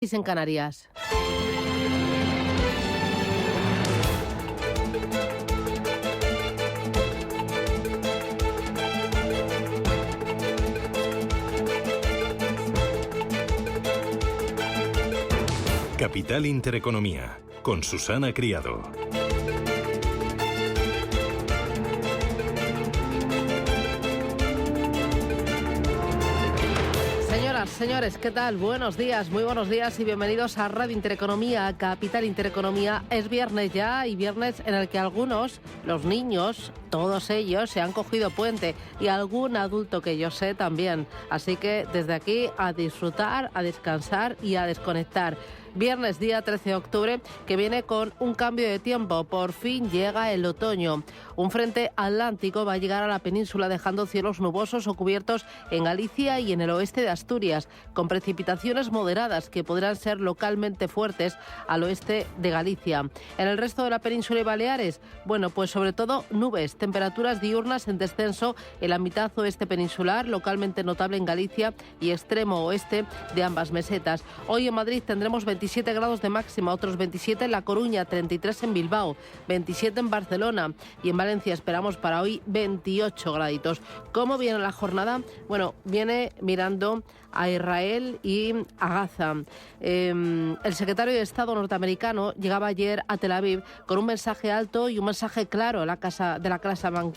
En Canarias. Capital Intereconomía, con Susana Criado. Señores, ¿qué tal? Buenos días, muy buenos días y bienvenidos a Radio Intereconomía, Capital Intereconomía. Es viernes ya y viernes en el que algunos, los niños, todos ellos, se han cogido puente y algún adulto que yo sé también. Así que desde aquí a disfrutar, a descansar y a desconectar. Viernes, día 13 de octubre, que viene con un cambio de tiempo. Por fin llega el otoño. Un frente atlántico va a llegar a la península dejando cielos nubosos o cubiertos en Galicia y en el oeste de Asturias, con precipitaciones moderadas que podrán ser localmente fuertes al oeste de Galicia. En el resto de la península y Baleares, bueno, pues sobre todo nubes, temperaturas diurnas en descenso en la mitad oeste peninsular, localmente notable en Galicia y extremo oeste de ambas mesetas. Hoy en Madrid tendremos 27 grados de máxima, otros 27 en La Coruña, 33 en Bilbao, 27 en Barcelona y en Valencia esperamos para hoy 28 graditos. ¿Cómo viene la jornada? Bueno, viene mirando a Israel y a Gaza. El secretario de Estado norteamericano llegaba ayer a Tel Aviv con un mensaje alto y un mensaje claro de la Casa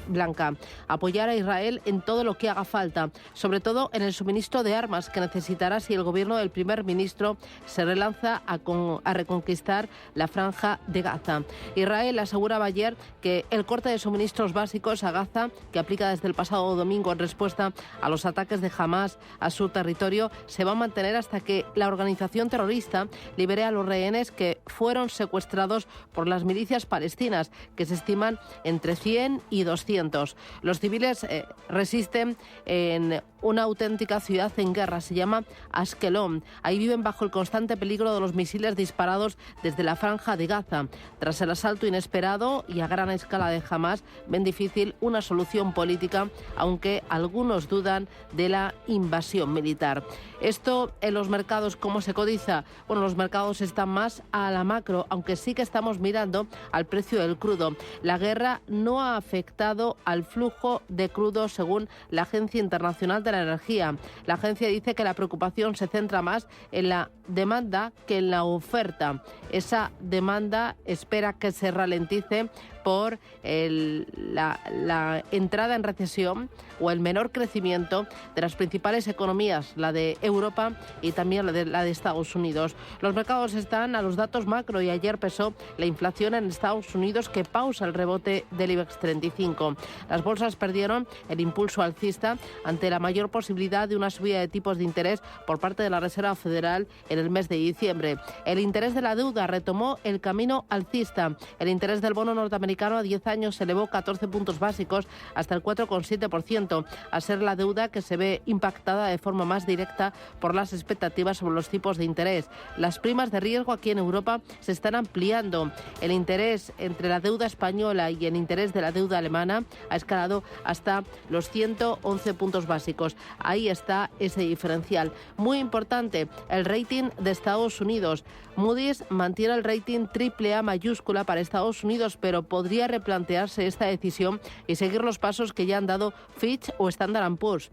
Blanca. Apoyar a Israel en todo lo que haga falta, sobre todo en el suministro de armas que necesitará si el gobierno del primer ministro se relanza a reconquistar la franja de Gaza. Israel aseguraba ayer que el corte de suministros básicos a Gaza, que aplica desde el pasado domingo en respuesta a los ataques de Hamás a su territorio, se va a mantener hasta que la organización terrorista libere a los rehenes que fueron secuestrados por las milicias palestinas, que se estiman entre 100 y 200. Los civiles resisten en una auténtica ciudad en guerra, se llama Askelon. Ahí viven bajo el constante peligro de los misiles disparados desde la franja de Gaza. Tras el asalto inesperado y a gran escala de Hamás, ven difícil una solución política, aunque algunos dudan de la invasión militar. Esto en los mercados, ¿cómo se cotiza? Bueno, los mercados están más a la macro, aunque sí que estamos mirando al precio del crudo. La guerra no ha afectado al flujo de crudo según la Agencia Internacional de la Energía. La agencia dice que la preocupación se centra más en la demanda que en la oferta. Esa demanda espera que se ralentice por la entrada en recesión o el menor crecimiento de las principales economías, la de Europa y también la de Estados Unidos. Los mercados están a los datos macro y ayer pesó la inflación en Estados Unidos, que pausa el rebote del IBEX 35. Las bolsas perdieron el impulso alcista ante la mayor posibilidad de una subida de tipos de interés por parte de la Reserva Federal en el mes de diciembre. El interés de la deuda retomó el camino alcista. El interés del bono norteamericano a 10 años se elevó 14 puntos básicos hasta el 4,7%, a ser la deuda que se ve impactada de forma más directa por las expectativas sobre los tipos de interés. Las primas de riesgo aquí en Europa se están ampliando. El interés entre la deuda española y el interés de la deuda alemana ha escalado hasta los 111 puntos básicos. Ahí está ese diferencial. Muy importante, el rating de Estados Unidos. Moody's mantiene el rating AAA mayúscula para Estados Unidos, pero podría replantearse esta decisión y seguir los pasos que ya han dado Fitch o Standard & Poor's.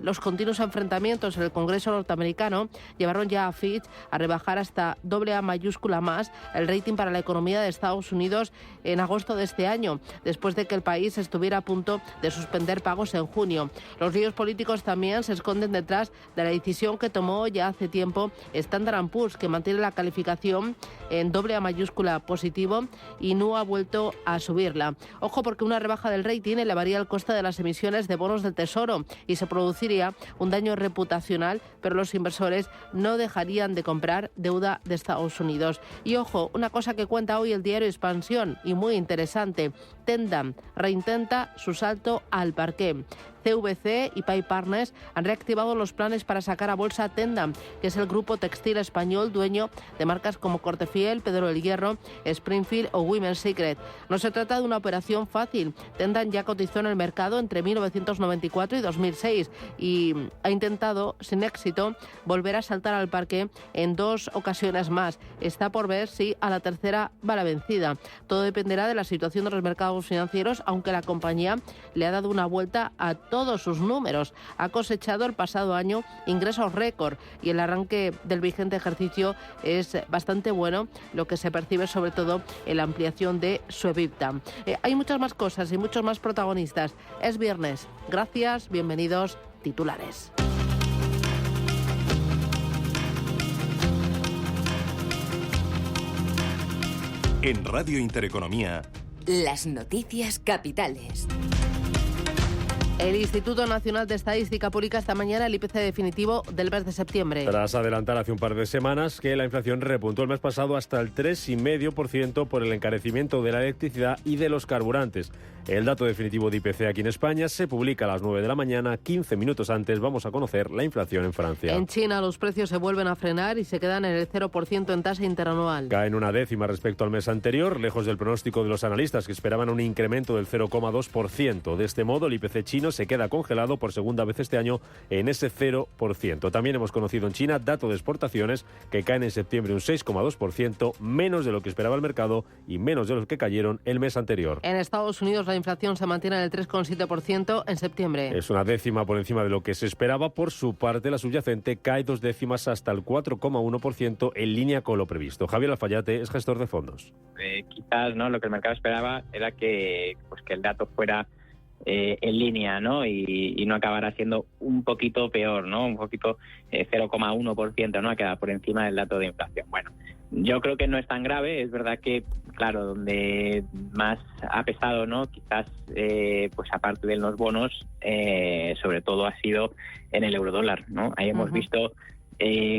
Los continuos enfrentamientos en el Congreso norteamericano llevaron ya a Fitch a rebajar hasta AA mayúscula más el rating para la economía de Estados Unidos en agosto de este año, después de que el país estuviera a punto de suspender pagos en junio. Los líos políticos también se esconden detrás de la decisión que tomó ya hace tiempo Standard & Poor's, que mantiene la calificación en AA mayúscula positivo y no ha vuelto a subirla. Ojo, porque una rebaja del rating elevaría el coste de las emisiones de bonos del Tesoro y se produciría un daño reputacional, pero los inversores no dejarían de comprar deuda de Estados Unidos. Y ojo, una cosa que cuenta hoy el diario Expansión y muy interesante. Tendam reintenta su salto al parqué. CVC y Pay Partners han reactivado los planes para sacar a bolsa Tendam, que es el grupo textil español dueño de marcas como Cortefiel, Pedro el Hierro, Springfield o Women's Secret. No se trata de una operación fácil. Tendam ya cotizó en el mercado entre 1994 y 2006 y ha intentado, sin éxito, volver a saltar al parque en 2 ocasiones más. Está por ver si a la tercera va la vencida. Todo dependerá de la situación de los mercados financieros, aunque la compañía le ha dado una vuelta a todos sus números. Ha cosechado el pasado año ingresos récord y el arranque del vigente ejercicio es bastante bueno, lo que se percibe sobre todo en la ampliación de su EBITDA. Hay muchas más cosas y muchos más protagonistas. Es viernes. Gracias, bienvenidos, titulares. En Radio Intereconomía, las noticias capitales. El Instituto Nacional de Estadística publica esta mañana el IPC definitivo del mes de septiembre. Tras adelantar hace un par de semanas que la inflación repuntó el mes pasado hasta el 3,5% por el encarecimiento de la electricidad y de los carburantes. El dato definitivo de IPC aquí en España se publica a las 9 de la mañana. 15 minutos antes vamos a conocer la inflación en Francia. En China los precios se vuelven a frenar y se quedan en el 0% en tasa interanual. Caen 1/10 respecto al mes anterior, lejos del pronóstico de los analistas que esperaban un incremento del 0,2%. De este modo, el IPC chino se queda congelado por segunda vez este año en ese 0%. También hemos conocido en China dato de exportaciones que caen en septiembre un 6,2%, menos de lo que esperaba el mercado y menos de los que cayeron el mes anterior. En Estados Unidos la inflación se mantiene en el 3,7% en septiembre. Es 1/10 por encima de lo que se esperaba. Por su parte, la subyacente cae 2/10 hasta el 4,1% en línea con lo previsto. Javier Alfayate es gestor de fondos. Quizás lo que el mercado esperaba era que el dato fuera en línea, ¿no? Y no acabará siendo un poquito peor, ¿no? Un poquito 0,1%, ¿no? Queda por encima del dato de inflación. Bueno, yo creo que no es tan grave. Es verdad que, claro, donde más ha pesado, ¿no? Quizás, pues aparte de los bonos, sobre todo ha sido en el eurodólar, ¿no? Ahí hemos visto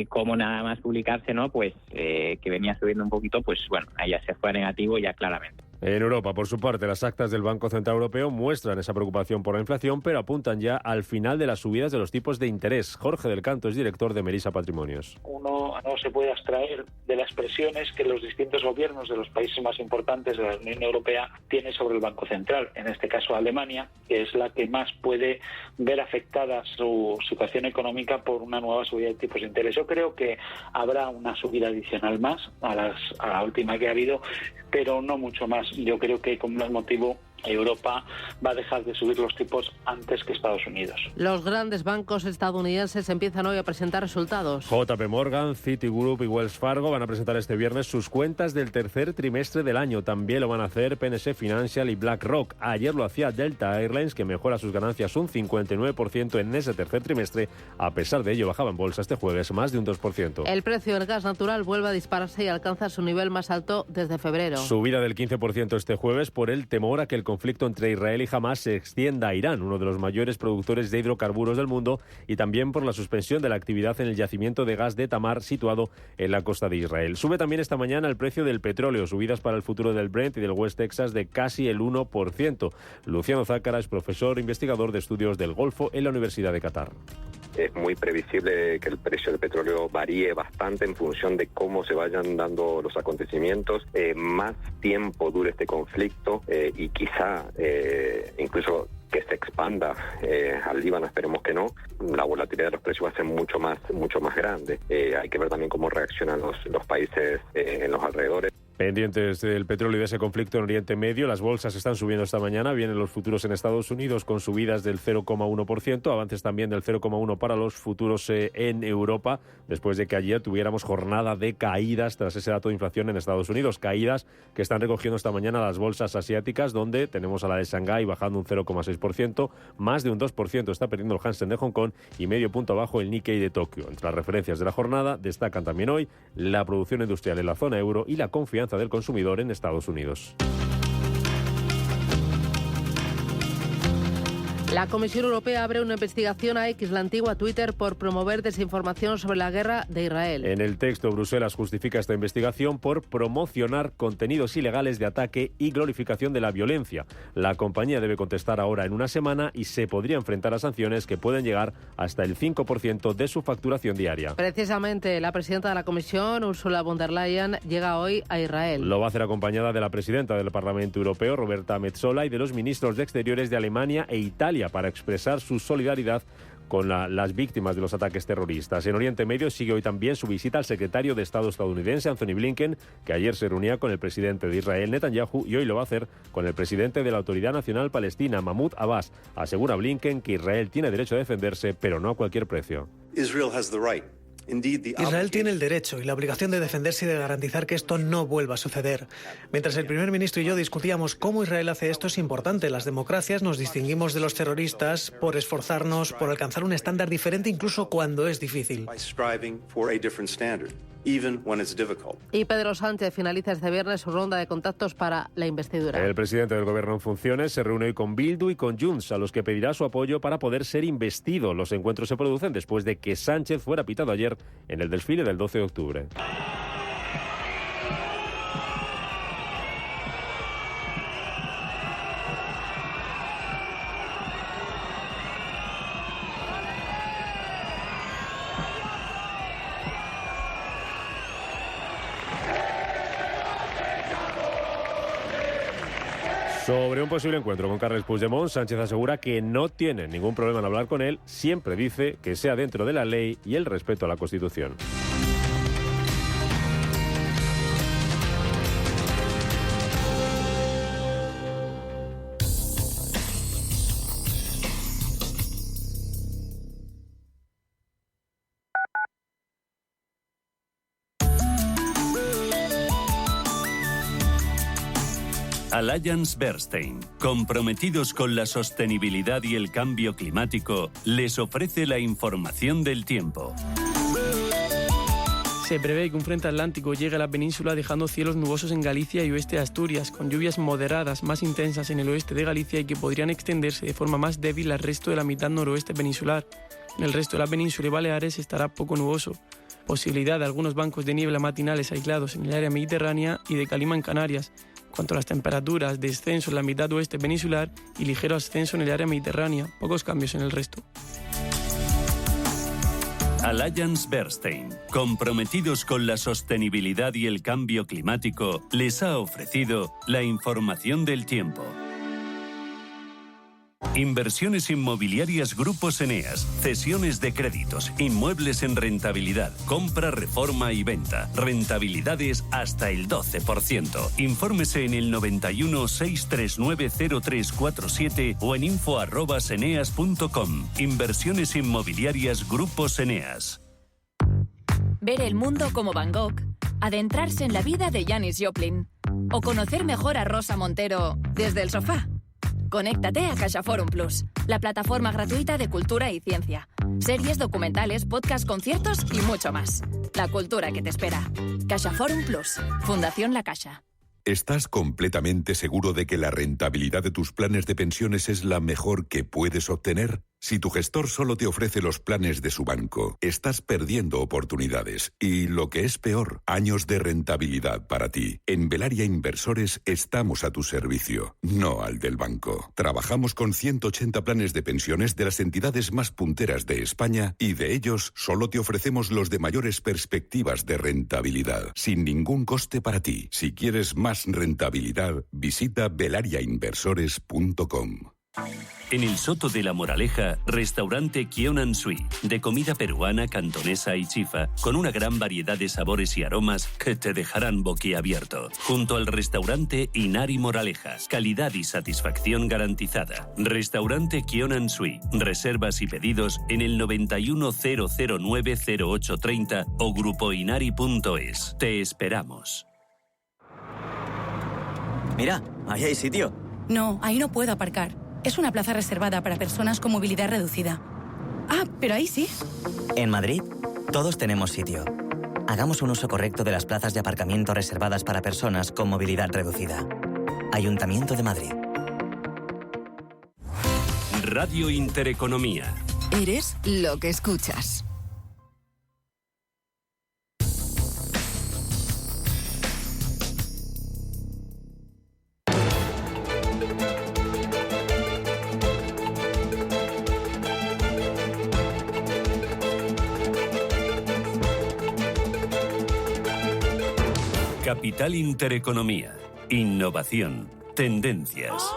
cómo nada más publicarse, ¿no? Pues que venía subiendo un poquito, pues bueno, ahí ya se fue a negativo ya claramente. En Europa, por su parte, las actas del Banco Central Europeo muestran esa preocupación por la inflación, pero apuntan ya al final de las subidas de los tipos de interés. Jorge del Canto es director de Merisa Patrimonios. Uno no se puede abstraer de las presiones que los distintos gobiernos de los países más importantes de la Unión Europea tienen sobre el Banco Central, en este caso Alemania, que es la que más puede ver afectada su situación económica por una nueva subida de tipos de interés. Yo creo que habrá una subida adicional más a la última que ha habido, pero no mucho más. Yo creo que con más motivo Europa va a dejar de subir los tipos antes que Estados Unidos. Los grandes bancos estadounidenses empiezan hoy a presentar resultados. JP Morgan, Citigroup y Wells Fargo van a presentar este viernes sus cuentas del tercer trimestre del año. También lo van a hacer PNC Financial y BlackRock. Ayer lo hacía Delta Airlines, que mejora sus ganancias un 59% en ese tercer trimestre. A pesar de ello, bajaba en bolsa este jueves más de un 2%. El precio del gas natural vuelve a dispararse y alcanza su nivel más alto desde febrero. Subida del 15% este jueves por el temor a que el conflicto entre Israel y Hamás se extienda a Irán, uno de los mayores productores de hidrocarburos del mundo, y también por la suspensión de la actividad en el yacimiento de gas de Tamar, situado en la costa de Israel. Sube también esta mañana el precio del petróleo, subidas para el futuro del Brent y del West Texas de casi el 1%. Luciano Zácara es profesor investigador de estudios del Golfo en la Universidad de Qatar. Es muy previsible que el precio del petróleo varíe bastante en función de cómo se vayan dando los acontecimientos. Más tiempo dure este conflicto y quizá incluso que se expanda al Líbano, esperemos que no, la volatilidad de los precios va a ser mucho más grande. Hay que ver también cómo reaccionan los países en los alrededores. Pendientes del petróleo y de ese conflicto en Oriente Medio, las bolsas están subiendo esta mañana. Vienen los futuros en Estados Unidos con subidas del 0,1%, avances también del 0,1% para los futuros en Europa, después de que ayer tuviéramos jornada de caídas tras ese dato de inflación en Estados Unidos. Caídas que están recogiendo esta mañana las bolsas asiáticas, donde tenemos a la de Shanghái bajando un 0,6%, más de un 2% está perdiendo el Hansen de Hong Kong y medio punto abajo el Nikkei de Tokio. Entre las referencias de la jornada destacan también hoy la producción industrial en la zona euro y la confianza del consumidor en Estados Unidos. La Comisión Europea abre una investigación a X, la antigua Twitter, por promover desinformación sobre la guerra de Israel. En el texto, Bruselas justifica esta investigación por promocionar contenidos ilegales de ataque y glorificación de la violencia. La compañía debe contestar ahora en una semana y se podría enfrentar a sanciones que pueden llegar hasta el 5% de su facturación diaria. Precisamente, la presidenta de la Comisión, Ursula von der Leyen, llega hoy a Israel. Lo va a hacer acompañada de la presidenta del Parlamento Europeo, Roberta Metsola, y de los ministros de Exteriores de Alemania e Italia, para expresar su solidaridad con las víctimas de los ataques terroristas. En Oriente Medio sigue hoy también su visita al secretario de Estado estadounidense, Anthony Blinken, que ayer se reunía con el presidente de Israel, Netanyahu, y hoy lo va a hacer con el presidente de la Autoridad Nacional Palestina, Mahmoud Abbas. Asegura Blinken que Israel tiene derecho a defenderse, pero no a cualquier precio. Israel tiene el derecho y la obligación de defenderse y de garantizar que esto no vuelva a suceder. Mientras el primer ministro y yo discutíamos cómo Israel hace esto, es importante. Las democracias nos distinguimos de los terroristas por esforzarnos, por alcanzar un estándar diferente incluso cuando es difícil. Y Pedro Sánchez finaliza este viernes su ronda de contactos para la investidura. El presidente del Gobierno en funciones se reúne hoy con Bildu y con Junts, a los que pedirá su apoyo para poder ser investido. Los encuentros se producen después de que Sánchez fuera pitado ayer en el desfile del 12 de octubre. Sobre un posible encuentro con Carles Puigdemont, Sánchez asegura que no tiene ningún problema en hablar con él. Siempre dice que sea dentro de la ley y el respeto a la Constitución. Allianz Bernstein, comprometidos con la sostenibilidad y el cambio climático, les ofrece la información del tiempo. Se prevé que un frente atlántico llegue a la península dejando cielos nubosos en Galicia y oeste de Asturias, con lluvias moderadas más intensas en el oeste de Galicia y que podrían extenderse de forma más débil al resto de la mitad noroeste peninsular. En el resto de la península y Baleares estará poco nuboso. Posibilidad de algunos bancos de niebla matinales aislados en el área mediterránea y de calima en Canarias. Cuanto a las temperaturas, descenso en la mitad oeste peninsular y ligero ascenso en el área mediterránea, pocos cambios en el resto. Allianz Bernstein, comprometidos con la sostenibilidad y el cambio climático, les ha ofrecido la información del tiempo. Inversiones inmobiliarias Grupos Eneas, cesiones de créditos, inmuebles en rentabilidad, compra, reforma y venta, rentabilidades hasta el 12%. Infórmese en el 91 639 0347 o en info@eneas.com. Inversiones inmobiliarias Grupos Eneas. Ver el mundo como Van Gogh, adentrarse en la vida de Janis Joplin o conocer mejor a Rosa Montero desde el sofá. Conéctate a CaixaForum Plus, la plataforma gratuita de cultura y ciencia. Series, documentales, podcasts, conciertos y mucho más. La cultura que te espera. CaixaForum Plus, Fundación La Caixa. ¿Estás completamente seguro de que la rentabilidad de tus planes de pensiones es la mejor que puedes obtener? Si tu gestor solo te ofrece los planes de su banco, estás perdiendo oportunidades y, lo que es peor, años de rentabilidad para ti. En Velaria Inversores estamos a tu servicio, no al del banco. Trabajamos con 180 planes de pensiones de las entidades más punteras de España y de ellos solo te ofrecemos los de mayores perspectivas de rentabilidad, sin ningún coste para ti. Si quieres más rentabilidad, visita velariainversores.com. En el Soto de la Moraleja, restaurante Kionan Sui, de comida peruana, cantonesa y chifa, con una gran variedad de sabores y aromas que te dejarán boquiabierto. Junto al restaurante Inari Moraleja, calidad y satisfacción garantizada. Restaurante Kionan Sui, reservas y pedidos en el 910090830 o grupoinari.es. Te esperamos. Mira, ahí hay sitio. No, ahí no puedo aparcar. Es una plaza reservada para personas con movilidad reducida. Ah, pero ahí sí. En Madrid, todos tenemos sitio. Hagamos un uso correcto de las plazas de aparcamiento reservadas para personas con movilidad reducida. Ayuntamiento de Madrid. Radio Intereconomía. Eres lo que escuchas. Capital Intereconomía. Innovación. Tendencias.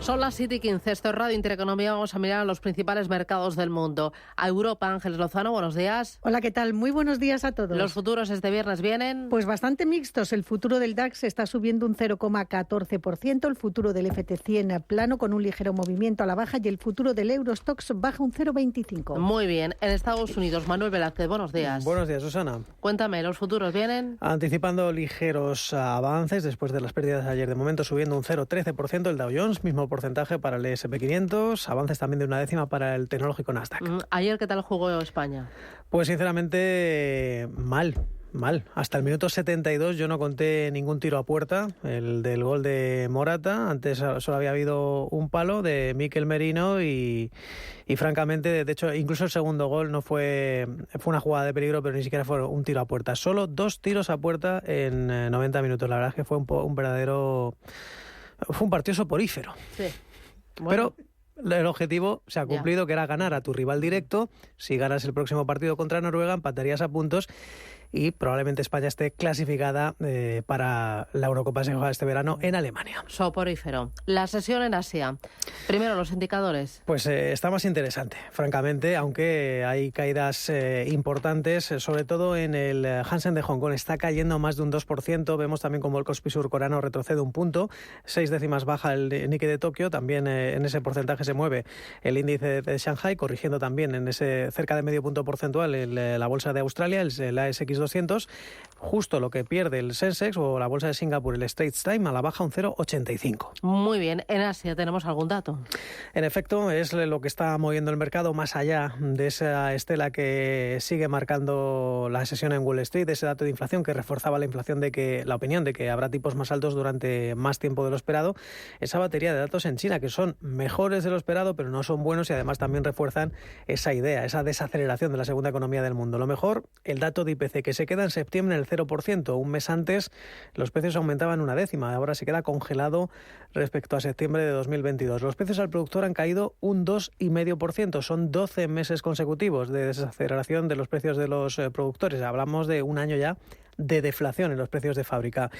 Son las 7:15, esto es Radio Intereconomía, vamos a mirar a los principales mercados del mundo. A Europa, Ángeles Lozano, buenos días. Hola, ¿qué tal? Muy buenos días a todos. ¿Los futuros este viernes vienen? Pues bastante mixtos. El futuro del DAX está subiendo un 0,14%, el futuro del FT100 plano con un ligero movimiento a la baja y el futuro del Eurostoxx baja un 0,25%. Muy bien. En Estados Unidos, Manuel Velázquez, buenos días. Buenos días, Susana. Cuéntame, ¿los futuros vienen? Anticipando ligeros avances después de las pérdidas de ayer. De momento subiendo un 0,13% el Dow Jones, mismo porcentaje para el S&P 500, avances también de 0,1 para el tecnológico Nasdaq. Ayer, ¿qué tal jugó España? Pues sinceramente, mal. Hasta el minuto 72 yo no conté ningún tiro a puerta, el del gol de Morata. Antes solo había habido un palo de Mikel Merino y francamente, de hecho, incluso el segundo gol no fue una jugada de peligro, pero ni siquiera fue un tiro a puerta. Solo 2 tiros a puerta en 90 minutos. La verdad es que fue un verdadero... Fue un partido soporífero. Sí. Bueno. Pero el objetivo se ha cumplido, que era ganar a tu rival directo. Si ganas el próximo partido contra Noruega, empatarías a puntos y probablemente España esté clasificada para la Eurocopa que se juega este verano en Alemania. Soporífero. La sesión en Asia. Primero, los indicadores. Pues está más interesante, francamente, aunque hay caídas importantes, sobre todo en el Hansen de Hong Kong. Está cayendo más de un 2%. Vemos también como el Kospi surcoreano retrocede un punto. 6 décimas baja el Nikkei de Tokio. También en ese porcentaje se mueve el índice de Shanghai, corrigiendo también en ese cerca de medio punto porcentual la bolsa de Australia, el ASX 200, justo lo que pierde el Sensex o la bolsa de Singapur, el Straits Times, a la baja un 0,85. Muy bien. En Asia, ¿tenemos algún dato? En efecto, es lo que está moviendo el mercado más allá de esa estela que sigue marcando la sesión en Wall Street, ese dato de inflación que reforzaba la opinión de que habrá tipos más altos durante más tiempo de lo esperado. Esa batería de datos en China, que son mejores de lo esperado, pero no son buenos y además también refuerzan esa idea, esa desaceleración de la segunda economía del mundo. Lo mejor, el dato de IPC, que se queda en septiembre en el 0%. Un mes antes los precios aumentaban 0,1, ahora se queda congelado respecto a septiembre de 2022. Los precios al productor han caído un 2,5%. Son 12 meses consecutivos de desaceleración de los precios de los productores. Hablamos de un año ya de deflación en los precios de fábrica.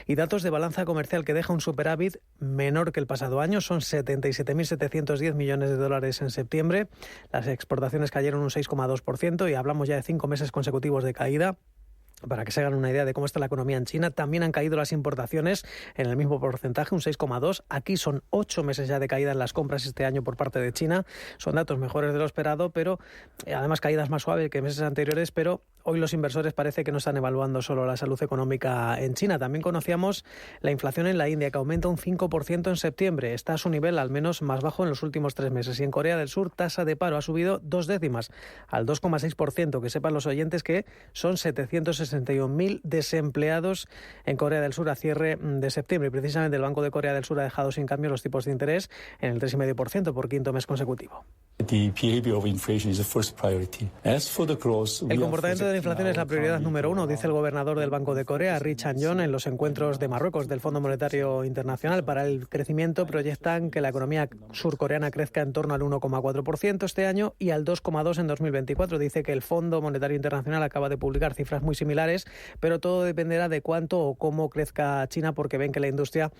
Y datos de balanza comercial que deja un superávit menor que el pasado año. Son 77.710 millones de dólares en septiembre. Las exportaciones cayeron un 6,2% y hablamos ya de 5 meses consecutivos de caída. Para que se hagan una idea de cómo está la economía en China, también han caído las importaciones en el mismo porcentaje, un 6,2%. Aquí son 8 meses ya de caída en las compras este año por parte de China. Son datos mejores de lo esperado, pero además caídas más suaves que meses anteriores, pero hoy los inversores parece que no están evaluando solo la salud económica en China. También conocíamos la inflación en la India, que aumenta un 5% en septiembre. Está a su nivel al menos más bajo en los últimos 3 meses. Y en Corea del Sur, tasa de paro ha subido 2 décimas al 2,6%. Que sepan los oyentes que son 761.000 desempleados en Corea del Sur a cierre de septiembre. Y precisamente el Banco de Corea del Sur ha dejado sin cambio los tipos de interés en el 3,5% por quinto mes consecutivo. El comportamiento de la inflación es la prioridad número 1, dice el gobernador del Banco de Corea, Ri Chang-yong, en los encuentros de Marruecos del Fondo Monetario Internacional. Para el crecimiento proyectan que la economía surcoreana crezca en torno al 1,4% este año y al 2,2% en 2024. Dice que el Fondo Monetario Internacional acaba de publicar cifras muy similares, pero todo dependerá de cuánto o cómo crezca China, porque ven que la industria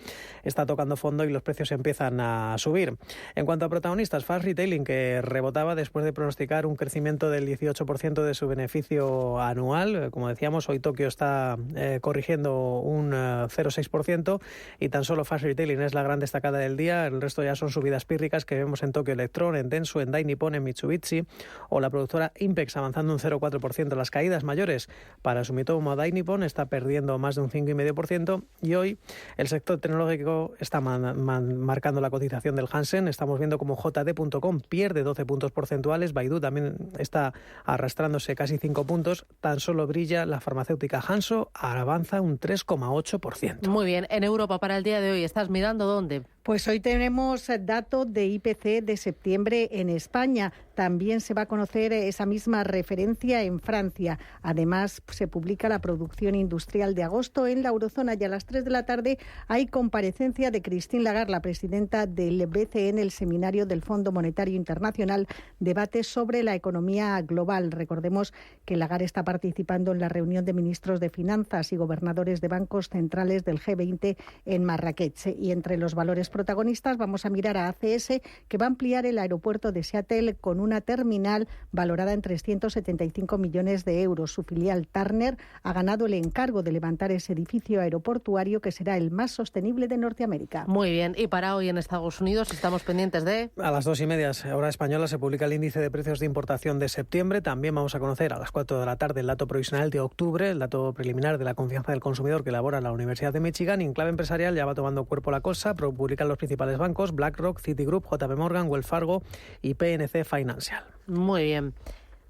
está tocando fondo y los precios empiezan a subir. En cuanto a protagonistas, Fast Retailing, que rebotaba después de pronosticar un crecimiento del 18% de su beneficio anual. Como decíamos, hoy Tokio está corrigiendo un 0,6% y tan solo Fast Retailing es la gran destacada del día. El resto ya son subidas pírricas que vemos en Tokyo Electron, en Dentsu, en Dai Nippon, en Mitsubishi o la productora Impex avanzando un 0,4%. Las caídas mayores para Sumitomo Dai Nippon está perdiendo más de un 5,5% y hoy el sector tecnológico está marcando la cotización del Hansen. Estamos viendo como JD.com pierde 12 puntos porcentuales. Baidu también está arrastrándose casi 5 puntos. Tan solo brilla la farmacéutica Hanso, avanza un 3,8%. Muy bien. En Europa para el día de hoy, ¿estás mirando dónde? Pues hoy tenemos datos de IPC de septiembre en España. También se va a conocer esa misma referencia en Francia. Además, se publica la producción industrial de agosto en la eurozona y a las 3 de la tarde hay comparecencia de Christine Lagarde, la presidenta del BCE, en el seminario del Fondo Monetario Internacional, debate sobre la economía global. Recordemos que Lagarde está participando en la reunión de ministros de Finanzas y gobernadores de bancos centrales del G20 en Marrakech. Y entre los valores protagonistas vamos a mirar a ACS, que va a ampliar el aeropuerto de Seattle con una terminal valorada en 375 millones de euros. Su filial Turner ha ganado el encargo de levantar ese edificio aeroportuario que será el más sostenible de Norteamérica. Muy bien, y para hoy en Estados Unidos estamos pendientes de... A las 2:30, hora española, se publica el índice de precios de importación de septiembre. También vamos a conocer a las 4 de la tarde el dato provisional de octubre, el dato preliminar de la confianza del consumidor que elabora la Universidad de Michigan. Y en clave empresarial ya va tomando cuerpo la cosa, publican los principales bancos: BlackRock, Citigroup, JP Morgan, Wells Fargo y PNC Financial. Muy bien.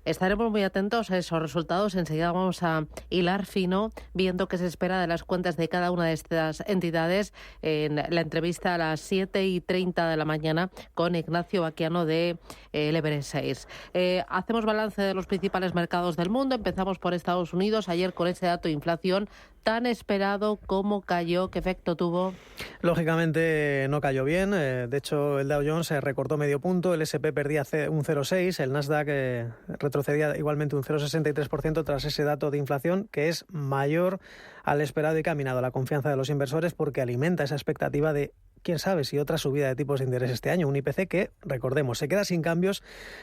Estaremos muy atentos a esos resultados. Enseguida vamos a hilar fino, viendo qué se espera de las cuentas de cada una de estas entidades, en la entrevista a las 7:30 de la mañana con Ignacio Baquiano de Everest 6. Hacemos balance de los principales mercados del mundo. Empezamos por Estados Unidos. Ayer con ese dato de inflación tan esperado, ¿cómo cayó? ¿Qué efecto tuvo? Lógicamente no cayó bien. De hecho, el Dow Jones recortó medio punto, el S&P perdía un 0,6%, el Nasdaq retrocedía igualmente un 0,63% tras ese dato de inflación que es mayor al esperado y que ha minado la confianza de los inversores porque alimenta esa expectativa de quién sabe si otra subida de tipos de interés este año. Un IPC que, recordemos, se queda sin cambios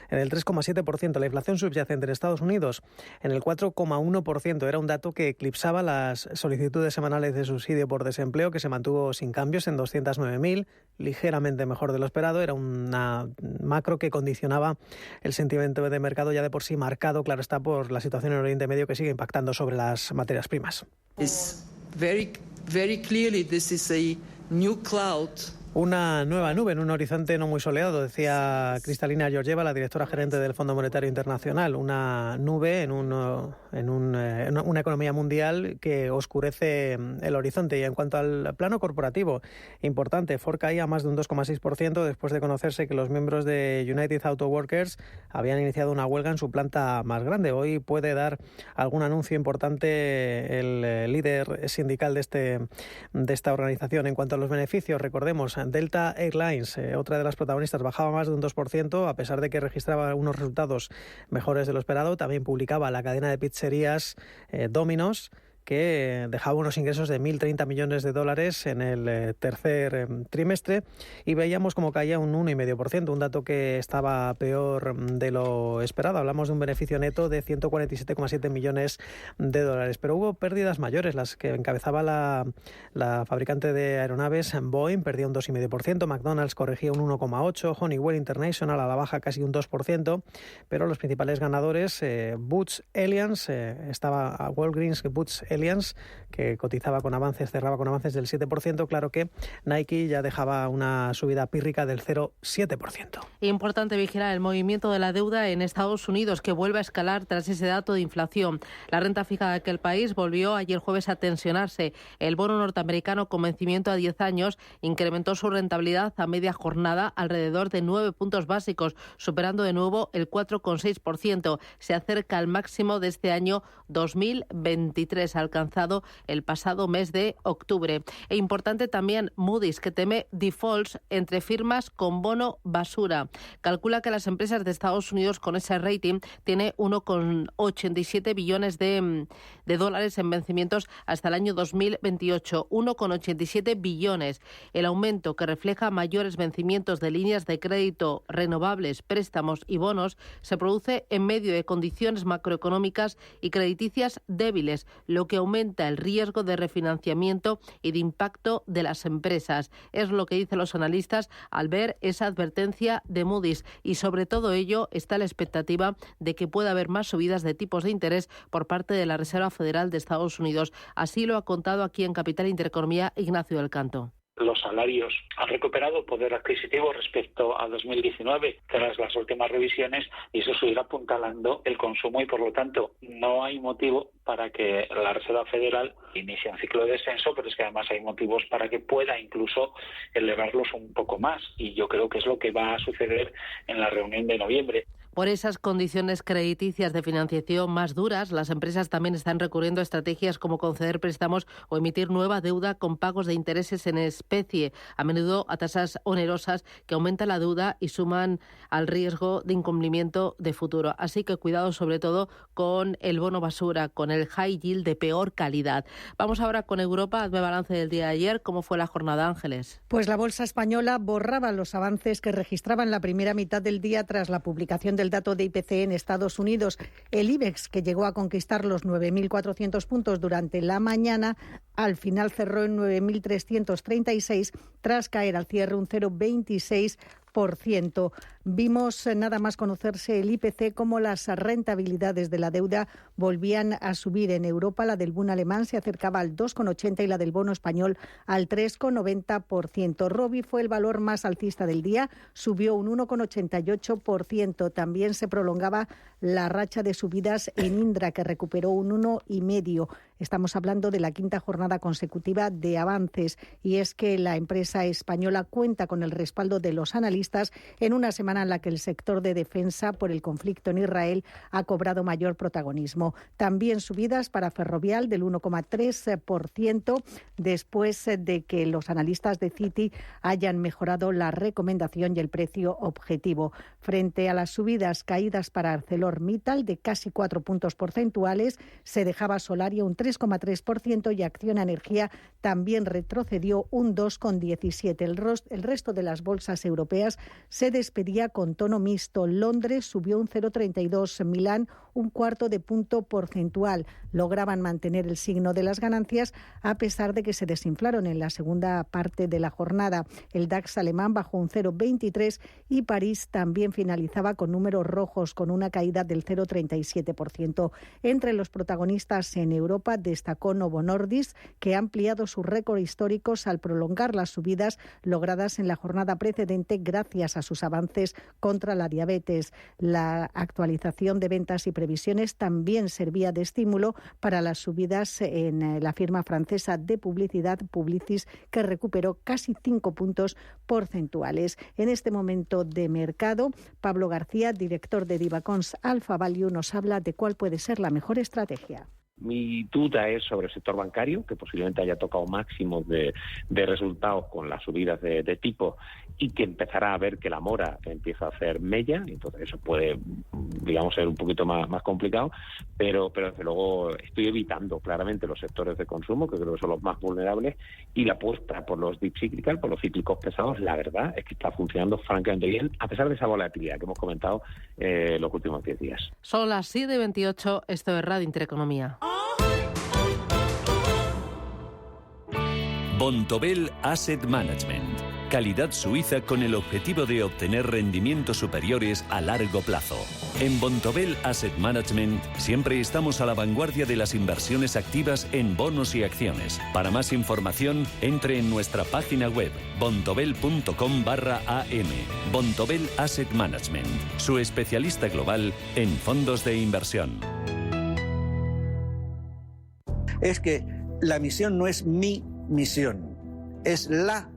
en el 3,7%. La inflación subyacente en Estados Unidos en el 4,1%. Era un dato que eclipsaba las solicitudes semanales de subsidio por desempleo, que se mantuvo sin cambios en 209.000, ligeramente mejor de lo esperado. Era una macro que condicionaba el sentimiento de mercado, ya de por sí marcado, claro está, por la situación en Oriente Medio que sigue impactando sobre las materias primas. Very clearly this is a new cloud. Una nueva nube en un horizonte no muy soleado, decía Kristalina Georgieva, la directora gerente del Fondo Monetario Internacional. Una nube en una economía mundial que oscurece el horizonte. Y en cuanto al plano corporativo, importante, Ford caía más de un 2,6% después de conocerse que los miembros de United Auto Workers habían iniciado una huelga en su planta más grande. Hoy puede dar algún anuncio importante el líder sindical de esta organización. En cuanto a los beneficios, recordemos, Delta Airlines, otra de las protagonistas, bajaba más de un 2%, a pesar de que registraba unos resultados mejores de lo esperado. También publicaba la cadena de pizzerías Domino's, que dejaba unos ingresos de $1.030 millones en el tercer trimestre, y veíamos como caía un 1,5%, un dato que estaba peor de lo esperado. Hablamos de un beneficio neto de $147,7 millones. Pero hubo pérdidas mayores, las que encabezaba la fabricante de aeronaves Boeing, perdía un 2,5%, McDonald's corregía un 1,8%, Honeywell International a la baja casi un 2%, pero los principales ganadores, Boots Alliance, estaba Walgreens, Boots Alliance, que cotizaba con avances, cerraba con avances del 7%. Claro que Nike ya dejaba una subida pírrica del 0,7%. Importante vigilar el movimiento de la deuda en Estados Unidos, que vuelve a escalar tras ese dato de inflación. La renta fija de aquel país volvió ayer jueves a tensionarse. El bono norteamericano con vencimiento a 10 años incrementó su rentabilidad a media jornada alrededor de 9 puntos básicos, superando de nuevo el 4,6%. Se acerca al máximo de este año 2023, alcanzado el pasado mes de octubre. E importante también Moody's, que teme defaults entre firmas con bono basura. Calcula que las empresas de Estados Unidos con ese rating tiene 1,87 billones de dólares en vencimientos hasta el año 2028. 1,87 billones. El aumento, que refleja mayores vencimientos de líneas de crédito renovables, préstamos y bonos, se produce en medio de condiciones macroeconómicas y crediticias débiles, lo que aumenta el riesgo de refinanciamiento y de impacto de las empresas. Es lo que dicen los analistas al ver esa advertencia de Moody's, y sobre todo ello está la expectativa de que pueda haber más subidas de tipos de interés por parte de la Reserva Federal de Estados Unidos. Así lo ha contado aquí en Capital Intereconomía Ignacio del Canto. Los salarios han recuperado poder adquisitivo respecto a 2019 tras las últimas revisiones y eso seguirá apuntalando el consumo y por lo tanto no hay motivo para que la Reserva Federal inicie un ciclo de descenso, pero es que además hay motivos para que pueda incluso elevarlos un poco más y yo creo que es lo que va a suceder en la reunión de noviembre. Por esas condiciones crediticias de financiación más duras, las empresas también están recurriendo a estrategias como conceder préstamos o emitir nueva deuda con pagos de intereses en especie, a menudo a tasas onerosas que aumentan la deuda y suman al riesgo de incumplimiento de futuro. Así que cuidado sobre todo con el bono basura, con el high yield de peor calidad. Vamos ahora con Europa. Hazme balance del día de ayer. ¿Cómo fue la jornada, Ángeles? Pues la bolsa española borraba los avances que registraban la primera mitad del día tras la publicación del dato de IPC en Estados Unidos. El IBEX, que llegó a conquistar los 9.400 puntos durante la mañana, al final cerró en 9.336 tras caer al cierre un 0,26%. Vimos nada más conocerse el IPC como las rentabilidades de la deuda volvían a subir. En Europa la del Bund alemán se acercaba al 2,80 y la del bono español al 3,90%. Robi fue el valor más alcista del día, subió un 1,88%. También se prolongaba la racha de subidas en Indra, que recuperó un 1,5%. Estamos hablando de la quinta jornada consecutiva de avances y es que la empresa española cuenta con el respaldo de los analistas en una semana en la que el sector de defensa por el conflicto en Israel ha cobrado mayor protagonismo. También subidas para Ferrovial del 1,3% después de que los analistas de Citi hayan mejorado la recomendación y el precio objetivo. Frente a las subidas, caídas para ArcelorMittal de casi 4 puntos porcentuales, se dejaba Solaria un 3,3% y Acciona Energía también retrocedió un 2,17%. El resto de las bolsas europeas se despedía con tono mixto. Londres subió un 0,32%, Milán un 0,25 punto porcentual. Lograban mantener el signo de las ganancias a pesar de que se desinflaron en la segunda parte de la jornada. El DAX alemán bajó un 0,23% y París también finalizaba con números rojos, con una caída del 0,37%. Entre los protagonistas en Europa destacó Novo Nordisk, que ha ampliado sus récords históricos al prolongar las subidas logradas en la jornada precedente gracias a sus avances contra la diabetes. La actualización de ventas y previsiones también servía de estímulo para las subidas en la firma francesa de publicidad Publicis, que recuperó casi 5 puntos porcentuales. En este momento de mercado, Pablo García, director de Divacons Alpha Value, nos habla de cuál puede ser la mejor estrategia. Mi duda es sobre el sector bancario, que posiblemente haya tocado máximos de resultados con las subidas de tipo y que empezará a ver que la mora empieza a hacer mella, entonces eso puede, digamos, ser un poquito más complicado, pero desde luego estoy evitando claramente los sectores de consumo, que creo que son los más vulnerables, y la apuesta por los deep cyclical, por los cíclicos pesados, la verdad es que está funcionando francamente bien, a pesar de esa volatilidad que hemos comentado los últimos 10 días. Son las 7:28, esto es Radio Intereconomía. Bontobel Asset Management. Calidad suiza con el objetivo de obtener rendimientos superiores a largo plazo. En Bontobel Asset Management siempre estamos a la vanguardia de las inversiones activas en bonos y acciones. Para más información, entre en nuestra página web bontobel.com/am. Bontobel Asset Management, su especialista global en fondos de inversión. Es que la misión no es mi misión, es la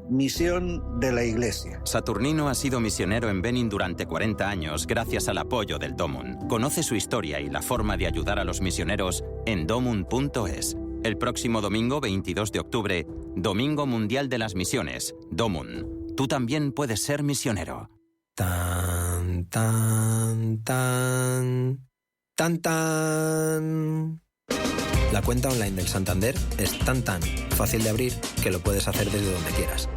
misión de la Iglesia. Saturnino ha sido misionero en Benin durante 40 años gracias al apoyo del Domun. Conoce su historia y la forma de ayudar a los misioneros en domun.es. El próximo domingo 22 de octubre, Domingo Mundial de las Misiones. Domun. Tú también puedes ser misionero. Tan, tan, tan, tan, tan. La cuenta online del Santander es tan fácil de abrir que lo puedes hacer desde donde quieras.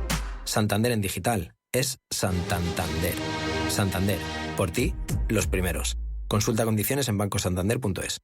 Santander en digital es Santander. Santander, por ti, los primeros. Consulta condiciones en bancosantander.es.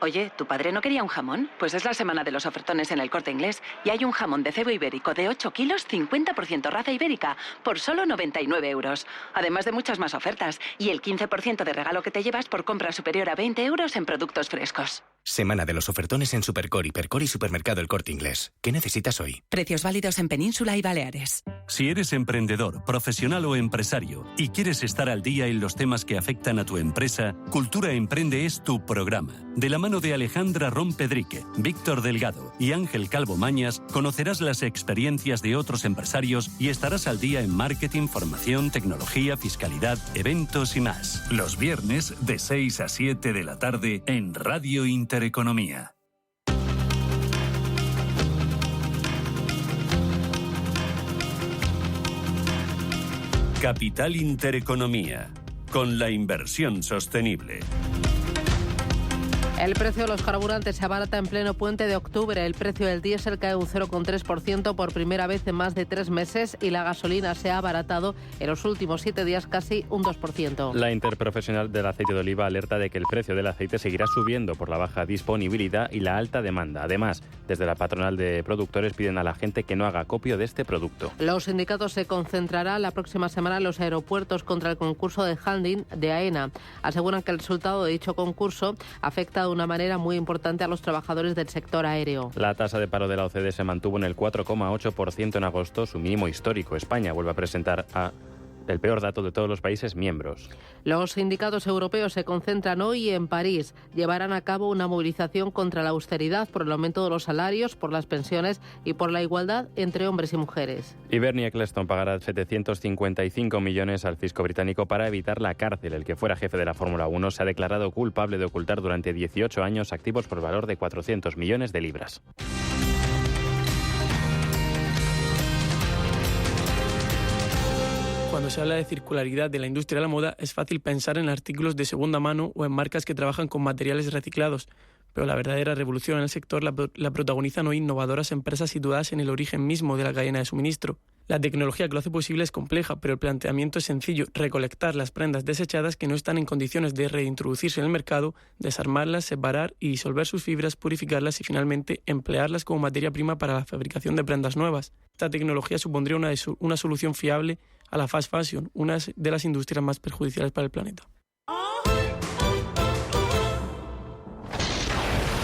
Oye, ¿tu padre no quería un jamón? Pues es la semana de los ofertones en El Corte Inglés y hay un jamón de cebo ibérico de 8 kilos, 50% raza ibérica, por solo 99 euros. Además de muchas más ofertas y el 15% de regalo que te llevas por compra superior a 20 euros en productos frescos. Semana de los ofertones en Supercore, Hipercore y Supermercado El Corte Inglés. ¿Qué necesitas hoy? Precios válidos en Península y Baleares. Si eres emprendedor, profesional o empresario y quieres estar al día en los temas que afectan a tu empresa, Cultura Emprende es tu programa. De la mano de Alejandra Rompedrique, Víctor Delgado y Ángel Calvo Mañas, conocerás las experiencias de otros empresarios y estarás al día en marketing, formación, tecnología, fiscalidad, eventos y más. Los viernes de 6 a 7 de la tarde en Radio Intereconomía. Capital Intereconomía, con la inversión sostenible. El precio de los carburantes se abarata en pleno puente de octubre. El precio del diésel cae un 0,3% por primera vez en más de 3 meses y la gasolina se ha abaratado en los últimos 7 días casi un 2%. La Interprofesional del Aceite de Oliva alerta de que el precio del aceite seguirá subiendo por la baja disponibilidad y la alta demanda. Además, desde la patronal de productores piden a la gente que no haga acopio de este producto. Los sindicatos se concentrarán la próxima semana en los aeropuertos contra el concurso de handling de AENA. Aseguran que el resultado de dicho concurso afecta de una manera muy importante a los trabajadores del sector aéreo. La tasa de paro de la OCDE se mantuvo en el 4,8% en agosto, su mínimo histórico. España vuelve a presentar el peor dato de todos los países miembros. Los sindicatos europeos se concentran hoy en París. Llevarán a cabo una movilización contra la austeridad por el aumento de los salarios, por las pensiones y por la igualdad entre hombres y mujeres. Y Bernie Ecclestone pagará 755 millones al fisco británico para evitar la cárcel. El que fuera jefe de la Fórmula 1 se ha declarado culpable de ocultar durante 18 años activos por valor de 400 millones de libras. Cuando se habla de circularidad de la industria de la moda, es fácil pensar en artículos de segunda mano o en marcas que trabajan con materiales reciclados. Pero la verdadera revolución en el sector la protagonizan hoy innovadoras empresas situadas en el origen mismo de la cadena de suministro. La tecnología que lo hace posible es compleja, pero el planteamiento es sencillo: recolectar las prendas desechadas que no están en condiciones de reintroducirse en el mercado, desarmarlas, separar y disolver sus fibras, purificarlas y finalmente emplearlas como materia prima para la fabricación de prendas nuevas. Esta tecnología supondría una solución fiable a la fast fashion, una de las industrias más perjudiciales para el planeta.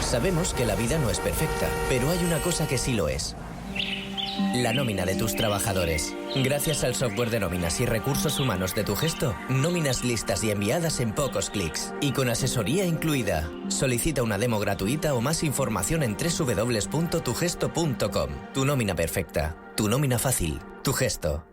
Sabemos que la vida no es perfecta, pero hay una cosa que sí lo es: la nómina de tus trabajadores. Gracias al software de nóminas y recursos humanos de Tu Gesto, nóminas listas y enviadas en pocos clics y con asesoría incluida. Solicita una demo gratuita o más información en www.tugesto.com. Tu nómina perfecta, tu nómina fácil, Tu Gesto.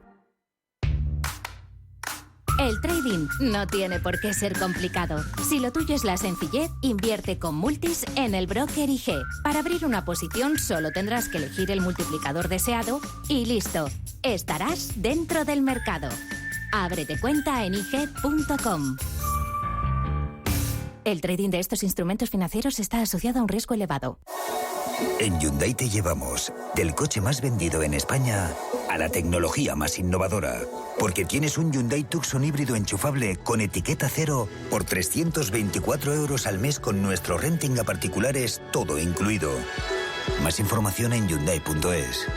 El trading no tiene por qué ser complicado. Si lo tuyo es la sencillez, invierte con Multis en el broker IG. Para abrir una posición solo tendrás que elegir el multiplicador deseado y listo. Estarás dentro del mercado. Ábrete cuenta en IG.com. El trading de estos instrumentos financieros está asociado a un riesgo elevado. En Hyundai te llevamos del coche más vendido en España a la tecnología más innovadora. Porque tienes un Hyundai Tucson híbrido enchufable con etiqueta cero por 324 euros al mes con nuestro renting a particulares, todo incluido. Más información en Hyundai.es.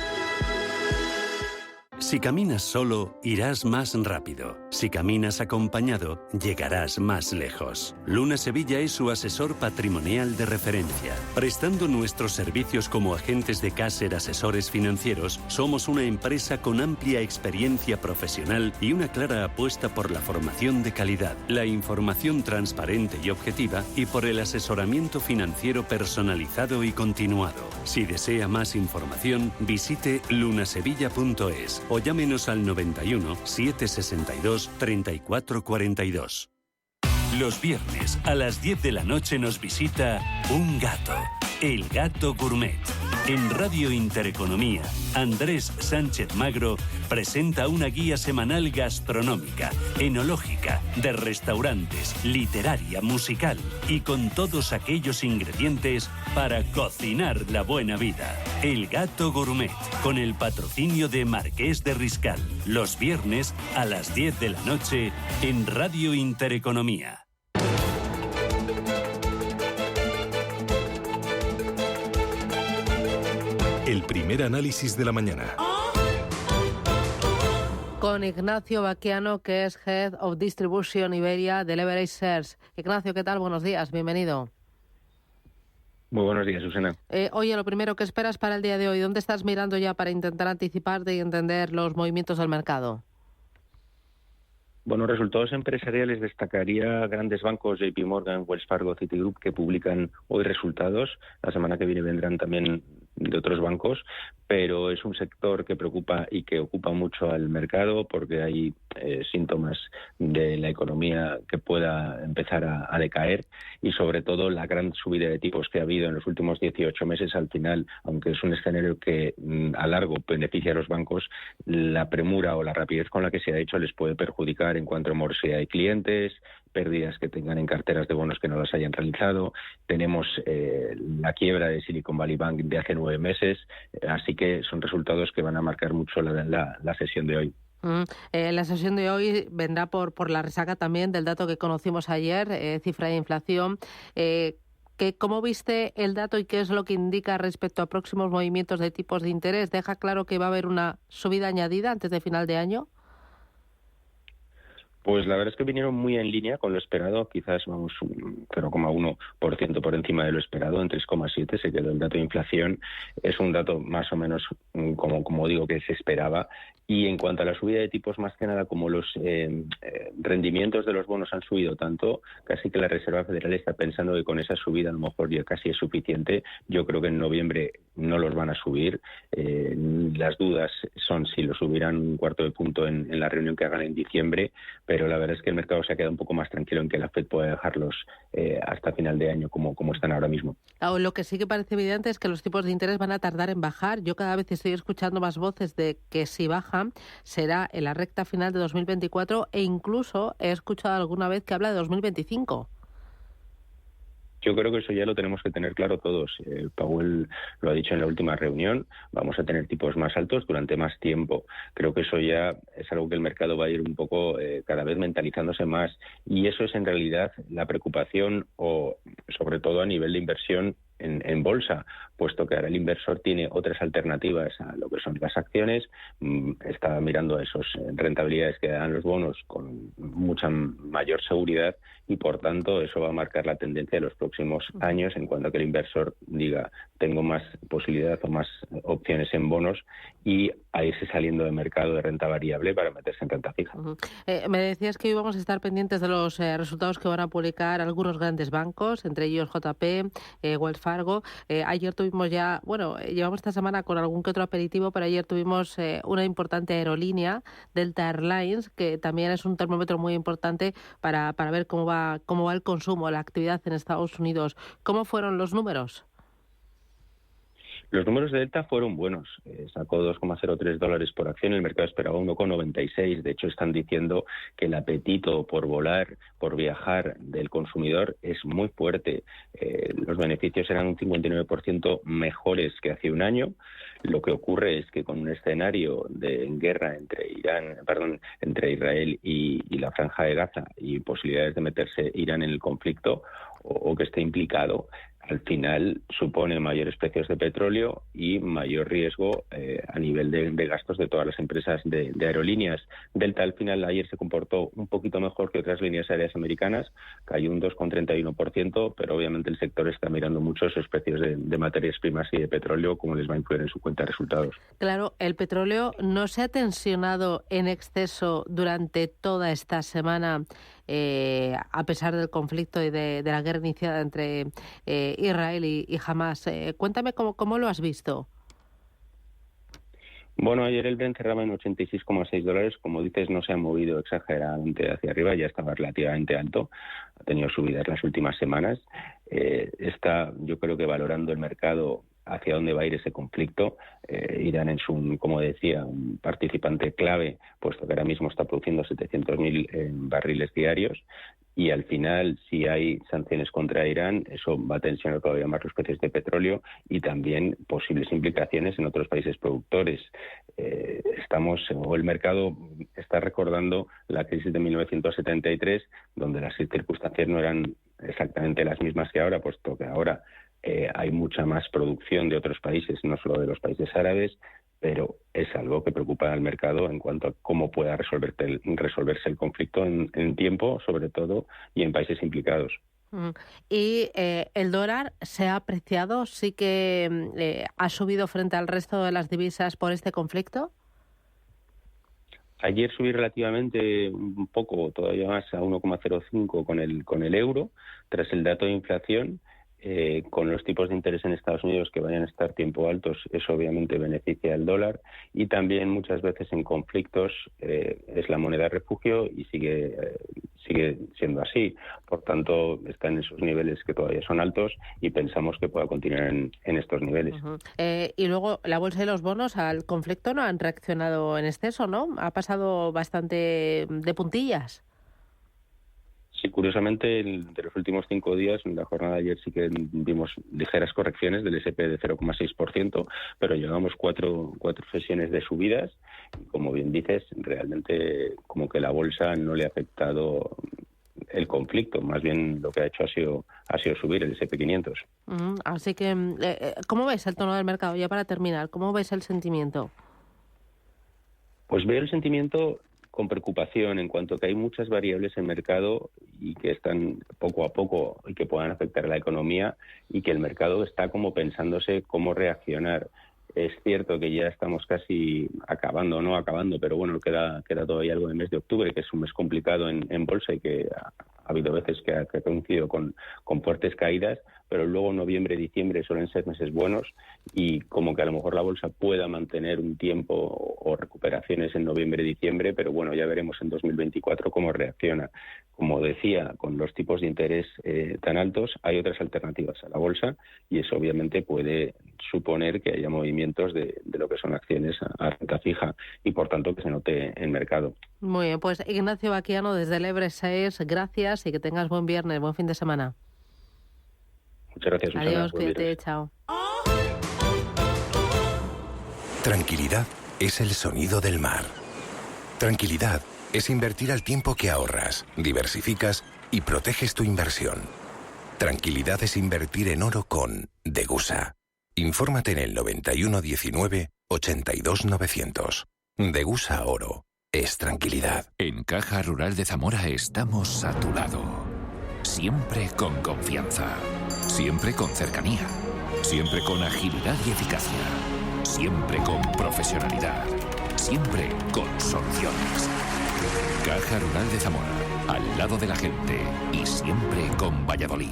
Si caminas solo, irás más rápido. Si caminas acompañado, llegarás más lejos. Luna Sevilla es su asesor patrimonial de referencia. Prestando nuestros servicios como agentes de Caser Asesores Financieros, somos una empresa con amplia experiencia profesional y una clara apuesta por la formación de calidad, la información transparente y objetiva y por el asesoramiento financiero personalizado y continuado. Si desea más información, visite lunasevilla.es o llámenos al 91 762 3442. Los viernes a las 10 de la noche nos visita un gato, el Gato Gourmet. En Radio Intereconomía, Andrés Sánchez Magro presenta una guía semanal gastronómica, enológica, de restaurantes, literaria, musical y con todos aquellos ingredientes para cocinar la buena vida. El Gato Gourmet, con el patrocinio de Marqués de Riscal. Los viernes a las 10 de la noche en Radio Intereconomía. El primer análisis de la mañana. Con Ignacio Baquiano, que es Head of Distribution Iberia de Leverage Shares. Ignacio, ¿qué tal? Buenos días, bienvenido. Muy buenos días, Susana. Oye, lo primero, ¿qué esperas para el día de hoy? ¿Dónde estás mirando ya para intentar anticiparte y entender los movimientos del mercado? Bueno, resultados empresariales destacaría grandes bancos, JP Morgan, Wells Fargo, Citigroup, que publican hoy resultados. La semana que viene vendrán también de otros bancos, pero es un sector que preocupa y que ocupa mucho al mercado porque hay síntomas de la economía que pueda empezar a decaer y sobre todo la gran subida de tipos que ha habido en los últimos 18 meses. Al final, aunque es un escenario que a largo beneficia a los bancos, la premura o la rapidez con la que se ha hecho les puede perjudicar en cuanto a morosidad de clientes, pérdidas que tengan en carteras de bonos que no las hayan realizado. Tenemos la quiebra de Silicon Valley Bank de hace 9 meses, así que son resultados que van a marcar mucho la sesión de hoy. La sesión de hoy vendrá por la resaca también del dato que conocimos ayer, cifra de inflación. ¿Cómo viste el dato y qué es lo que indica respecto a próximos movimientos de tipos de interés? ¿Deja claro que va a haber una subida añadida antes de final de año? Pues la verdad es que vinieron muy en línea con lo esperado, quizás vamos un 0,1% por encima de lo esperado, en 3,7 se quedó el dato de inflación, es un dato más o menos como digo que se esperaba. Y en cuanto a la subida de tipos, más que nada, como los rendimientos de los bonos han subido tanto, casi que la Reserva Federal está pensando que con esa subida a lo mejor ya casi es suficiente. Yo creo que en noviembre no los van a subir. Las dudas son si lo subirán un cuarto de punto en la reunión que hagan en diciembre, pero la verdad es que el mercado se ha quedado un poco más tranquilo en que la Fed puede dejarlos hasta final de año como están ahora mismo. Lo que sí que parece evidente es que los tipos de interés van a tardar en bajar. Yo cada vez estoy escuchando más voces de que si bajan será en la recta final de 2024 e incluso he escuchado alguna vez que habla de 2025. Yo creo que eso ya lo tenemos que tener claro todos. Powell lo ha dicho en la última reunión, vamos a tener tipos más altos durante más tiempo. Creo que eso ya es algo que el mercado va a ir un poco cada vez mentalizándose más y eso es en realidad la preocupación o sobre todo a nivel de inversión en bolsa, puesto que ahora el inversor tiene otras alternativas a lo que son las acciones, está mirando a esas rentabilidades que dan los bonos con mucha mayor seguridad y por tanto eso va a marcar la tendencia de los próximos años en cuanto a que el inversor diga tengo más posibilidad o más opciones en bonos y a irse saliendo de mercado de renta variable para meterse en renta fija. Me decías que hoy vamos a estar pendientes de los resultados que van a publicar algunos grandes bancos, entre ellos JP, Wells Fargo. Ayer tuvimos ya, llevamos esta semana con algún que otro aperitivo, pero ayer tuvimos una importante aerolínea, Delta Airlines, que también es un termómetro muy importante para ver cómo va el consumo, la actividad en Estados Unidos. ¿Cómo fueron los números? Los números de Delta fueron buenos. Sacó $2,03 por acción, el mercado esperaba 1,96. De hecho, están diciendo que el apetito por volar, por viajar del consumidor es muy fuerte. Los beneficios eran un 59% mejores que hace un año. Lo que ocurre es que con un escenario de guerra entre Israel y la Franja de Gaza y posibilidades de meterse Irán en el conflicto o que esté implicado, al final supone mayores precios de petróleo y mayor riesgo a nivel de gastos de todas las empresas de aerolíneas. Delta al final ayer se comportó un poquito mejor que otras líneas aéreas americanas, cayó un 2,31%, pero obviamente el sector está mirando mucho esos precios de materias primas y de petróleo, cómo les va a influir en su cuenta de resultados. Claro, el petróleo no se ha tensionado en exceso durante toda esta semana, a pesar del conflicto y de la guerra iniciada entre Israel y Hamás. Cuéntame cómo lo has visto. Bueno, ayer el Brent cerraba en $86,6. Como dices, no se ha movido exageradamente hacia arriba, ya estaba relativamente alto. Ha tenido subidas las últimas semanas. Está, yo creo que valorando el mercado hacia dónde va a ir ese conflicto. Irán es como decía, un participante clave, puesto que ahora mismo está produciendo 700.000 barriles diarios. Y al final, si hay sanciones contra Irán, eso va a tensionar todavía más los precios de petróleo y también posibles implicaciones en otros países productores. El mercado está recordando la crisis de 1973, donde las circunstancias no eran exactamente las mismas que ahora, puesto que ahora hay mucha más producción de otros países, no solo de los países árabes, pero es algo que preocupa al mercado en cuanto a cómo pueda resolverse el conflicto en tiempo, sobre todo, y en países implicados. Y el dólar se ha apreciado, sí que ha subido frente al resto de las divisas por este conflicto. Ayer subí relativamente un poco, todavía más, a 1,05 con el euro, tras el dato de inflación. Con los tipos de interés en Estados Unidos que vayan a estar tiempo altos, eso obviamente beneficia al dólar, y también muchas veces en conflictos es la moneda refugio y sigue siendo así. Por tanto, está en esos niveles que todavía son altos y pensamos que pueda continuar en estos niveles. Y luego la bolsa y los bonos al conflicto no han reaccionado en exceso, ¿no? Ha pasado bastante de puntillas. Sí, curiosamente, de los últimos 5 días, en la jornada de ayer sí que vimos ligeras correcciones del S&P de 0,6%, pero llevamos cuatro sesiones de subidas y, como bien dices, realmente como que la bolsa no le ha afectado el conflicto, más bien lo que ha hecho ha sido subir el S&P 500. Así que, ¿cómo ves el tono del mercado? Ya para terminar, ¿cómo ves el sentimiento? Pues veo el sentimiento con preocupación en cuanto a que hay muchas variables en el mercado y que están poco a poco y que puedan afectar a la economía, y que el mercado está como pensándose cómo reaccionar. Es cierto que ya estamos casi acabando, pero bueno, queda todavía algo del mes de octubre, que es un mes complicado en bolsa y que ha habido veces que ha coincidido con fuertes caídas, pero luego noviembre y diciembre suelen ser meses buenos, y como que a lo mejor la bolsa pueda mantener un tiempo o recuperaciones en noviembre y diciembre, pero bueno, ya veremos en 2024 cómo reacciona. Como decía, con los tipos de interés tan altos, hay otras alternativas a la bolsa, y eso obviamente puede suponer que haya movimientos de lo que son acciones a renta fija y por tanto que se note en mercado. Muy bien, pues Ignacio Baquiano desde el Ebre 6, gracias y que tengas buen viernes, buen fin de semana. Muchas gracias, Susana. Adiós, cuídate, chao. Tranquilidad es el sonido del mar. Tranquilidad es invertir al tiempo que ahorras, diversificas y proteges tu inversión. Tranquilidad es invertir en oro con Degusa. Infórmate en el 91 19 82 900. Degusa Oro es tranquilidad. En Caja Rural de Zamora estamos a tu lado. Siempre con confianza. Siempre con cercanía. Siempre con agilidad y eficacia. Siempre con profesionalidad. Siempre con soluciones. Caja Rural de Zamora. Al lado de la gente. Y siempre con Valladolid.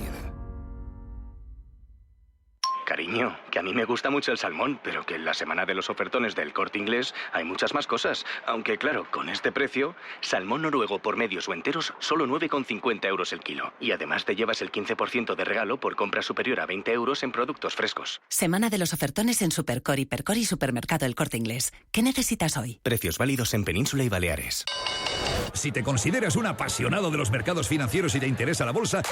Cariño, que a mí me gusta mucho el salmón, pero que en la semana de los ofertones del Corte Inglés hay muchas más cosas. Aunque claro, con este precio, salmón noruego por medios o enteros, solo 9,50 euros el kilo. Y además te llevas el 15% de regalo por compra superior a 20 euros en productos frescos. Semana de los ofertones en Supercor, Hipercor y Supermercado El Corte Inglés. ¿Qué necesitas hoy? Precios válidos en Península y Baleares. Si te consideras un apasionado de los mercados financieros y te interesa la bolsa,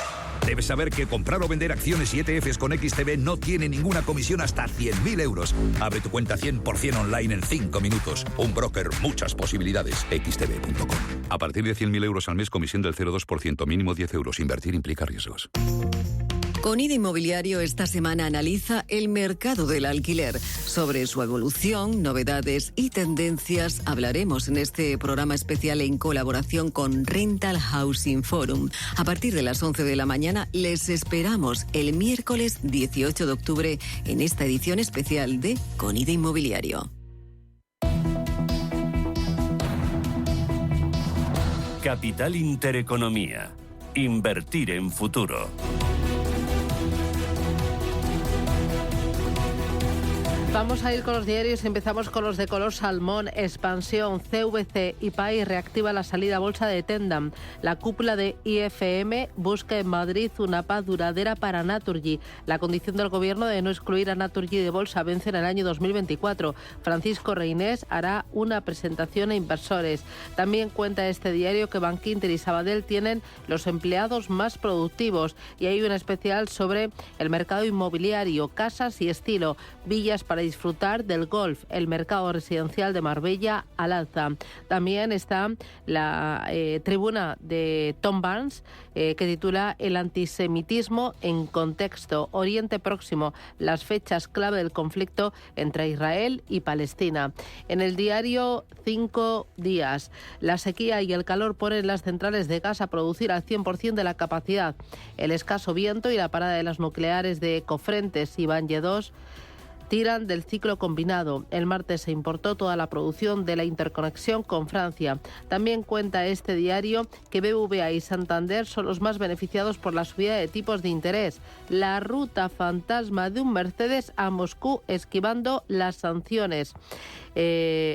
debes saber que comprar o vender acciones y ETFs con XTB no tiene ninguna comisión hasta 100.000 euros. Abre tu cuenta 100% online en 5 minutos. Un broker, muchas posibilidades. XTB.com. A partir de 100.000 euros al mes, comisión del 0,2%, mínimo 10 euros. Invertir implica riesgos. Conide Inmobiliario esta semana analiza el mercado del alquiler. Sobre su evolución, novedades y tendencias hablaremos en este programa especial en colaboración con Rental Housing Forum. A partir de las 11 de la mañana les esperamos el miércoles 18 de octubre en esta edición especial de Conide Inmobiliario. Capital Intereconomía. Invertir en futuro. Vamos a ir con los diarios. Empezamos con los de color salmón. Expansión, CVC y PAI reactiva la salida a bolsa de Tendam. La cúpula de IFM busca en Madrid una paz duradera para Naturgy. La condición del gobierno de no excluir a Naturgy de bolsa vence en el año 2024. Francisco Reinés hará una presentación a inversores. También cuenta este diario que Bankinter y Sabadell tienen los empleados más productivos y hay un especial sobre el mercado inmobiliario, casas y estilo, villas para disfrutar del golf, el mercado residencial de Marbella al alza. También está la tribuna de Tom Barnes, que titula El antisemitismo en contexto, Oriente Próximo, las fechas clave del conflicto entre Israel y Palestina. En el diario 5 días, la sequía y el calor ponen las centrales de gas a producir al 100% de la capacidad. El escaso viento y la parada de las nucleares de Cofrentes y Banje 2 tiran del ciclo combinado. El martes se importó toda la producción de la interconexión con Francia. También cuenta este diario que BBVA y Santander son los más beneficiados por la subida de tipos de interés. La ruta fantasma de un Mercedes a Moscú esquivando las sanciones.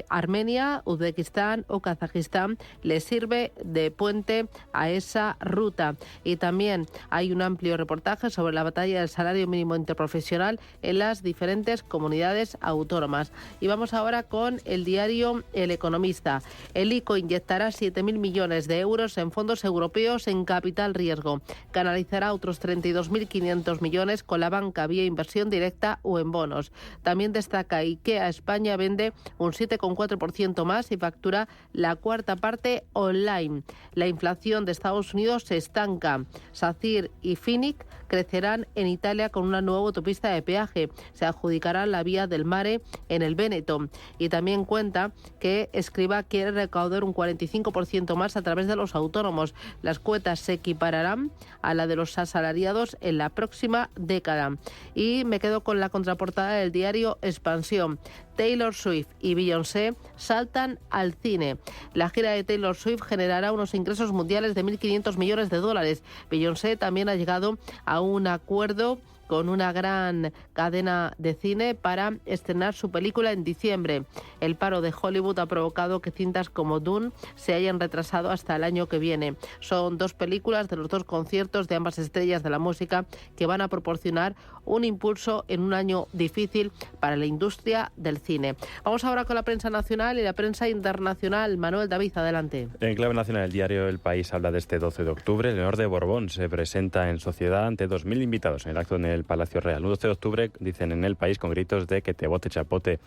Armenia, Uzbekistán o Kazajistán les sirve de puente a esa ruta. Y también hay un amplio reportaje sobre la batalla del salario mínimo interprofesional en las diferentes comunidades autónomas. Y vamos ahora con el diario El Economista. El ICO inyectará 7.000 millones de euros en fondos europeos en capital riesgo. Canalizará otros 32.500 millones con la banca vía inversión directa o en bonos. También destaca IKEA España vende un 7,4% más y factura la cuarta parte online. La inflación de Estados Unidos se estanca. SACIR y FINIC crecerán en Italia con una nueva autopista de peaje. Se adjudicará la vía del Mare en el Véneto. Y también cuenta que Escribá quiere recaudar un 45% más a través de los autónomos. Las cuotas se equipararán a la de los asalariados en la próxima década. Y me quedo con la contraportada del diario Expansión. Taylor Swift y Beyoncé saltan al cine. La gira de Taylor Swift generará unos ingresos mundiales de 1.500 millones de dólares. Beyoncé también ha llegado a un acuerdo con una gran cadena de cine para estrenar su película en diciembre. El paro de Hollywood ha provocado que cintas como Dune se hayan retrasado hasta el año que viene. Son dos películas de los dos conciertos de ambas estrellas de la música que van a proporcionar un impulso en un año difícil para la industria del cine. Vamos ahora con la prensa nacional y la prensa internacional. Manuel David, adelante. En clave nacional, el diario El País habla de este 12 de octubre. Leonor de Borbón se presenta en sociedad ante 2.000 invitados en el acto en el Palacio Real. El 12 de octubre, dicen en El País, con gritos de que te bote chapote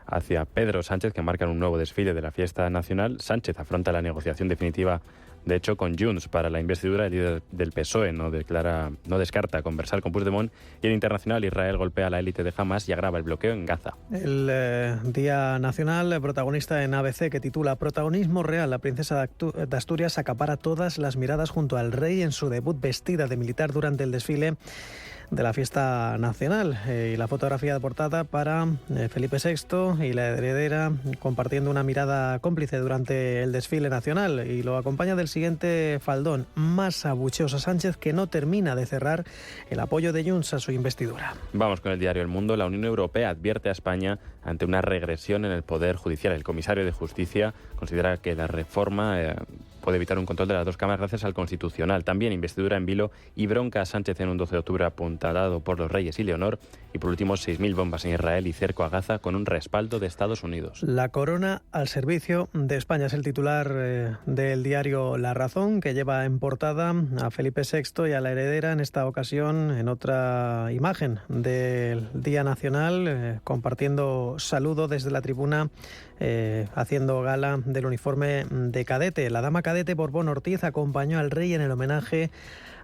hacia Pedro Sánchez, que marcan un nuevo desfile de la fiesta nacional. Sánchez afronta la negociación definitiva, de hecho, con Junts para la investidura. El líder del PSOE no descarta conversar con Puigdemont. Y en internacional, Israel golpea a la élite de Hamas y agrava el bloqueo en Gaza. El Día Nacional, protagonista en ABC, que titula Protagonismo real. La princesa de Asturias acapara todas las miradas junto al rey en su debut vestida de militar durante el desfile de la fiesta nacional. Y la fotografía de portada para Felipe VI y la heredera compartiendo una mirada cómplice durante el desfile nacional, y lo acompaña del siguiente faldón: más abucheos a Sánchez, que no termina de cerrar el apoyo de Junts a su investidura. Vamos con el diario El Mundo. La Unión Europea advierte a España ante una regresión en el poder judicial. El comisario de Justicia considera que la reforma puede evitar un control de las dos cámaras gracias al Constitucional. También investidura en vilo y bronca a Sánchez en un 12 de octubre apuntalado por los Reyes y Leonor. Y por último, 6.000 bombas en Israel y cerco a Gaza con un respaldo de Estados Unidos. La corona al servicio de España es el titular del diario La Razón, que lleva en portada a Felipe VI y a la heredera, en esta ocasión en otra imagen del Día Nacional, compartiendo saludo desde la tribuna, haciendo gala del uniforme de cadete. La dama cadete Borbón Ortiz acompañó al rey en el homenaje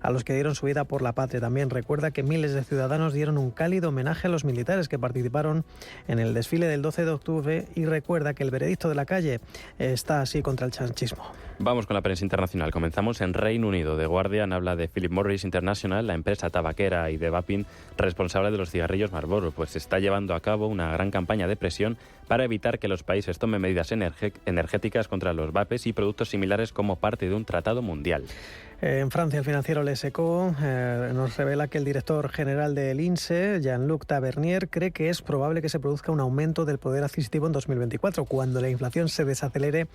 a los que dieron su vida por la patria. También recuerda que miles de ciudadanos dieron un cálido homenaje a los militares que participaron en el desfile del 12 de octubre y recuerda que el veredicto de la calle está así contra el sanchismo. Vamos con la prensa internacional. Comenzamos en Reino Unido. The Guardian habla de Philip Morris International, la empresa tabaquera y de vaping responsable de los cigarrillos Marlboro, pues está llevando a cabo una gran campaña de presión para evitar que los países tomen medidas energéticas contra los vapes y productos similares como parte de un tratado mundial. En Francia, el financiero Les Echos nos revela que el director general del INSEE, Jean-Luc Tavernier, cree que es probable que se produzca un aumento del poder adquisitivo en 2024, cuando la inflación se desacelere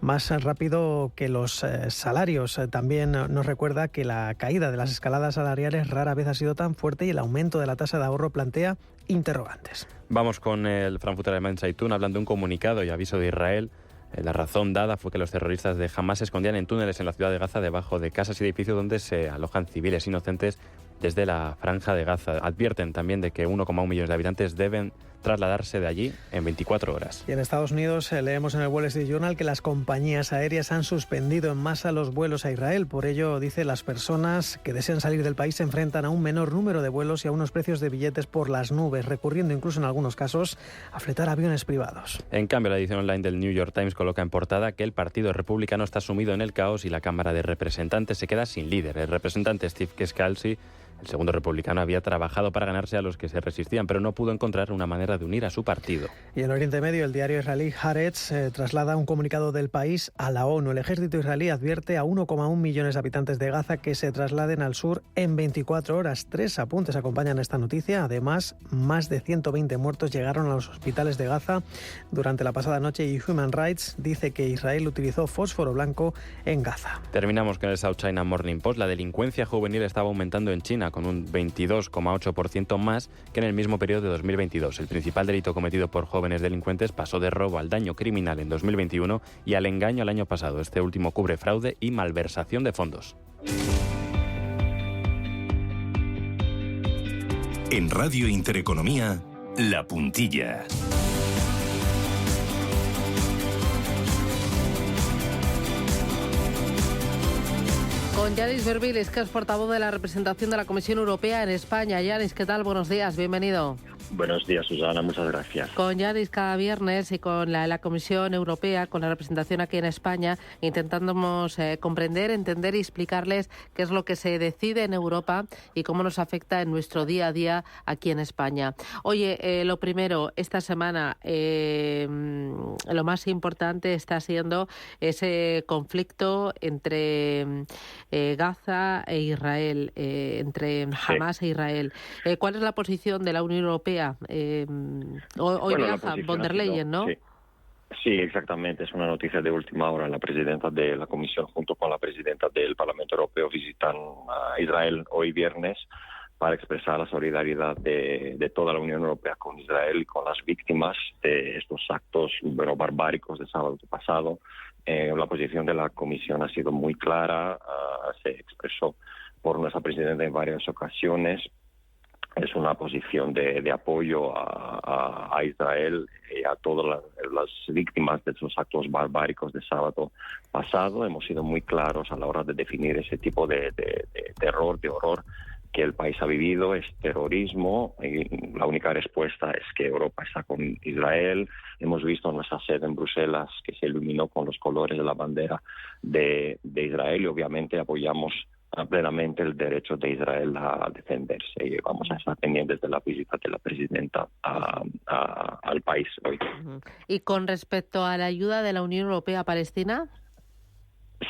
más rápido que los salarios. También nos recuerda que la caída de las escaladas salariales rara vez ha sido tan fuerte y el aumento de la tasa de ahorro plantea interrogantes. Vamos con el Frankfurter Allgemeine Zeitung, hablando de un comunicado y aviso de Israel. La razón dada fue que los terroristas de Hamas se escondían en túneles en la ciudad de Gaza debajo de casas y edificios donde se alojan civiles inocentes desde la franja de Gaza. Advierten también de que 1,1 millones de habitantes deben trasladarse de allí en 24 horas. Y en Estados Unidos leemos en el Wall Street Journal que las compañías aéreas han suspendido en masa los vuelos a Israel. Por ello, dice, las personas que desean salir del país se enfrentan a un menor número de vuelos y a unos precios de billetes por las nubes, recurriendo incluso en algunos casos a fletar aviones privados. En cambio, la edición online del New York Times coloca en portada que el Partido Republicano está sumido en el caos y la Cámara de Representantes se queda sin líder. El representante Steve Scalzi, el segundo republicano, había trabajado para ganarse a los que se resistían, pero no pudo encontrar una manera de unir a su partido. Y en Oriente Medio, el diario israelí Haaretz traslada un comunicado del país a la ONU. El ejército israelí advierte a 1,1 millones de habitantes de Gaza que se trasladen al sur en 24 horas. 3 apuntes acompañan esta noticia. Además, más de 120 muertos llegaron a los hospitales de Gaza durante la pasada noche y Human Rights dice que Israel utilizó fósforo blanco en Gaza. Terminamos con el South China Morning Post. La delincuencia juvenil estaba aumentando en China, con un 22,8% más que en el mismo periodo de 2022. El principal delito cometido por jóvenes delincuentes pasó de robo al daño criminal en 2021 y al engaño el año pasado. Este último cubre fraude y malversación de fondos. En Radio Intereconomía, La Puntilla. Con Yanis Verbilis, que es portavoz de la representación de la Comisión Europea en España. Yanis, ¿qué tal? Buenos días, bienvenido. Buenos días, Susana, muchas gracias. Con Yanis cada viernes y con la Comisión Europea, con la representación aquí en España, intentamos comprender, entender y explicarles qué es lo que se decide en Europa y cómo nos afecta en nuestro día a día aquí en España. Oye, lo primero, esta semana lo más importante está siendo ese conflicto entre Gaza e Israel, entre Hamas e Israel. ¿Cuál es la posición de la Unión Europea? Hoy viaja von der Leyen, ¿no? Sí, exactamente. Es una noticia de última hora. La presidenta de la Comisión junto con la presidenta del Parlamento Europeo visitan a Israel hoy viernes para expresar la solidaridad de toda la Unión Europea con Israel y con las víctimas de estos actos barbáricos del sábado pasado. La posición de la Comisión ha sido muy clara, se expresó por nuestra presidenta en varias ocasiones. Es una posición de apoyo a Israel y a todas las víctimas de esos actos barbáricos del sábado pasado. Hemos sido muy claros a la hora de definir ese tipo de terror, de horror que el país ha vivido, es terrorismo, y la única respuesta es que Europa está con Israel. Hemos visto nuestra sede en Bruselas que se iluminó con los colores de la bandera de Israel y obviamente apoyamos plenamente el derecho de Israel a defenderse y vamos a estar pendientes de la visita de la presidenta al país hoy. ¿Y con respecto a la ayuda de la Unión Europea a Palestina?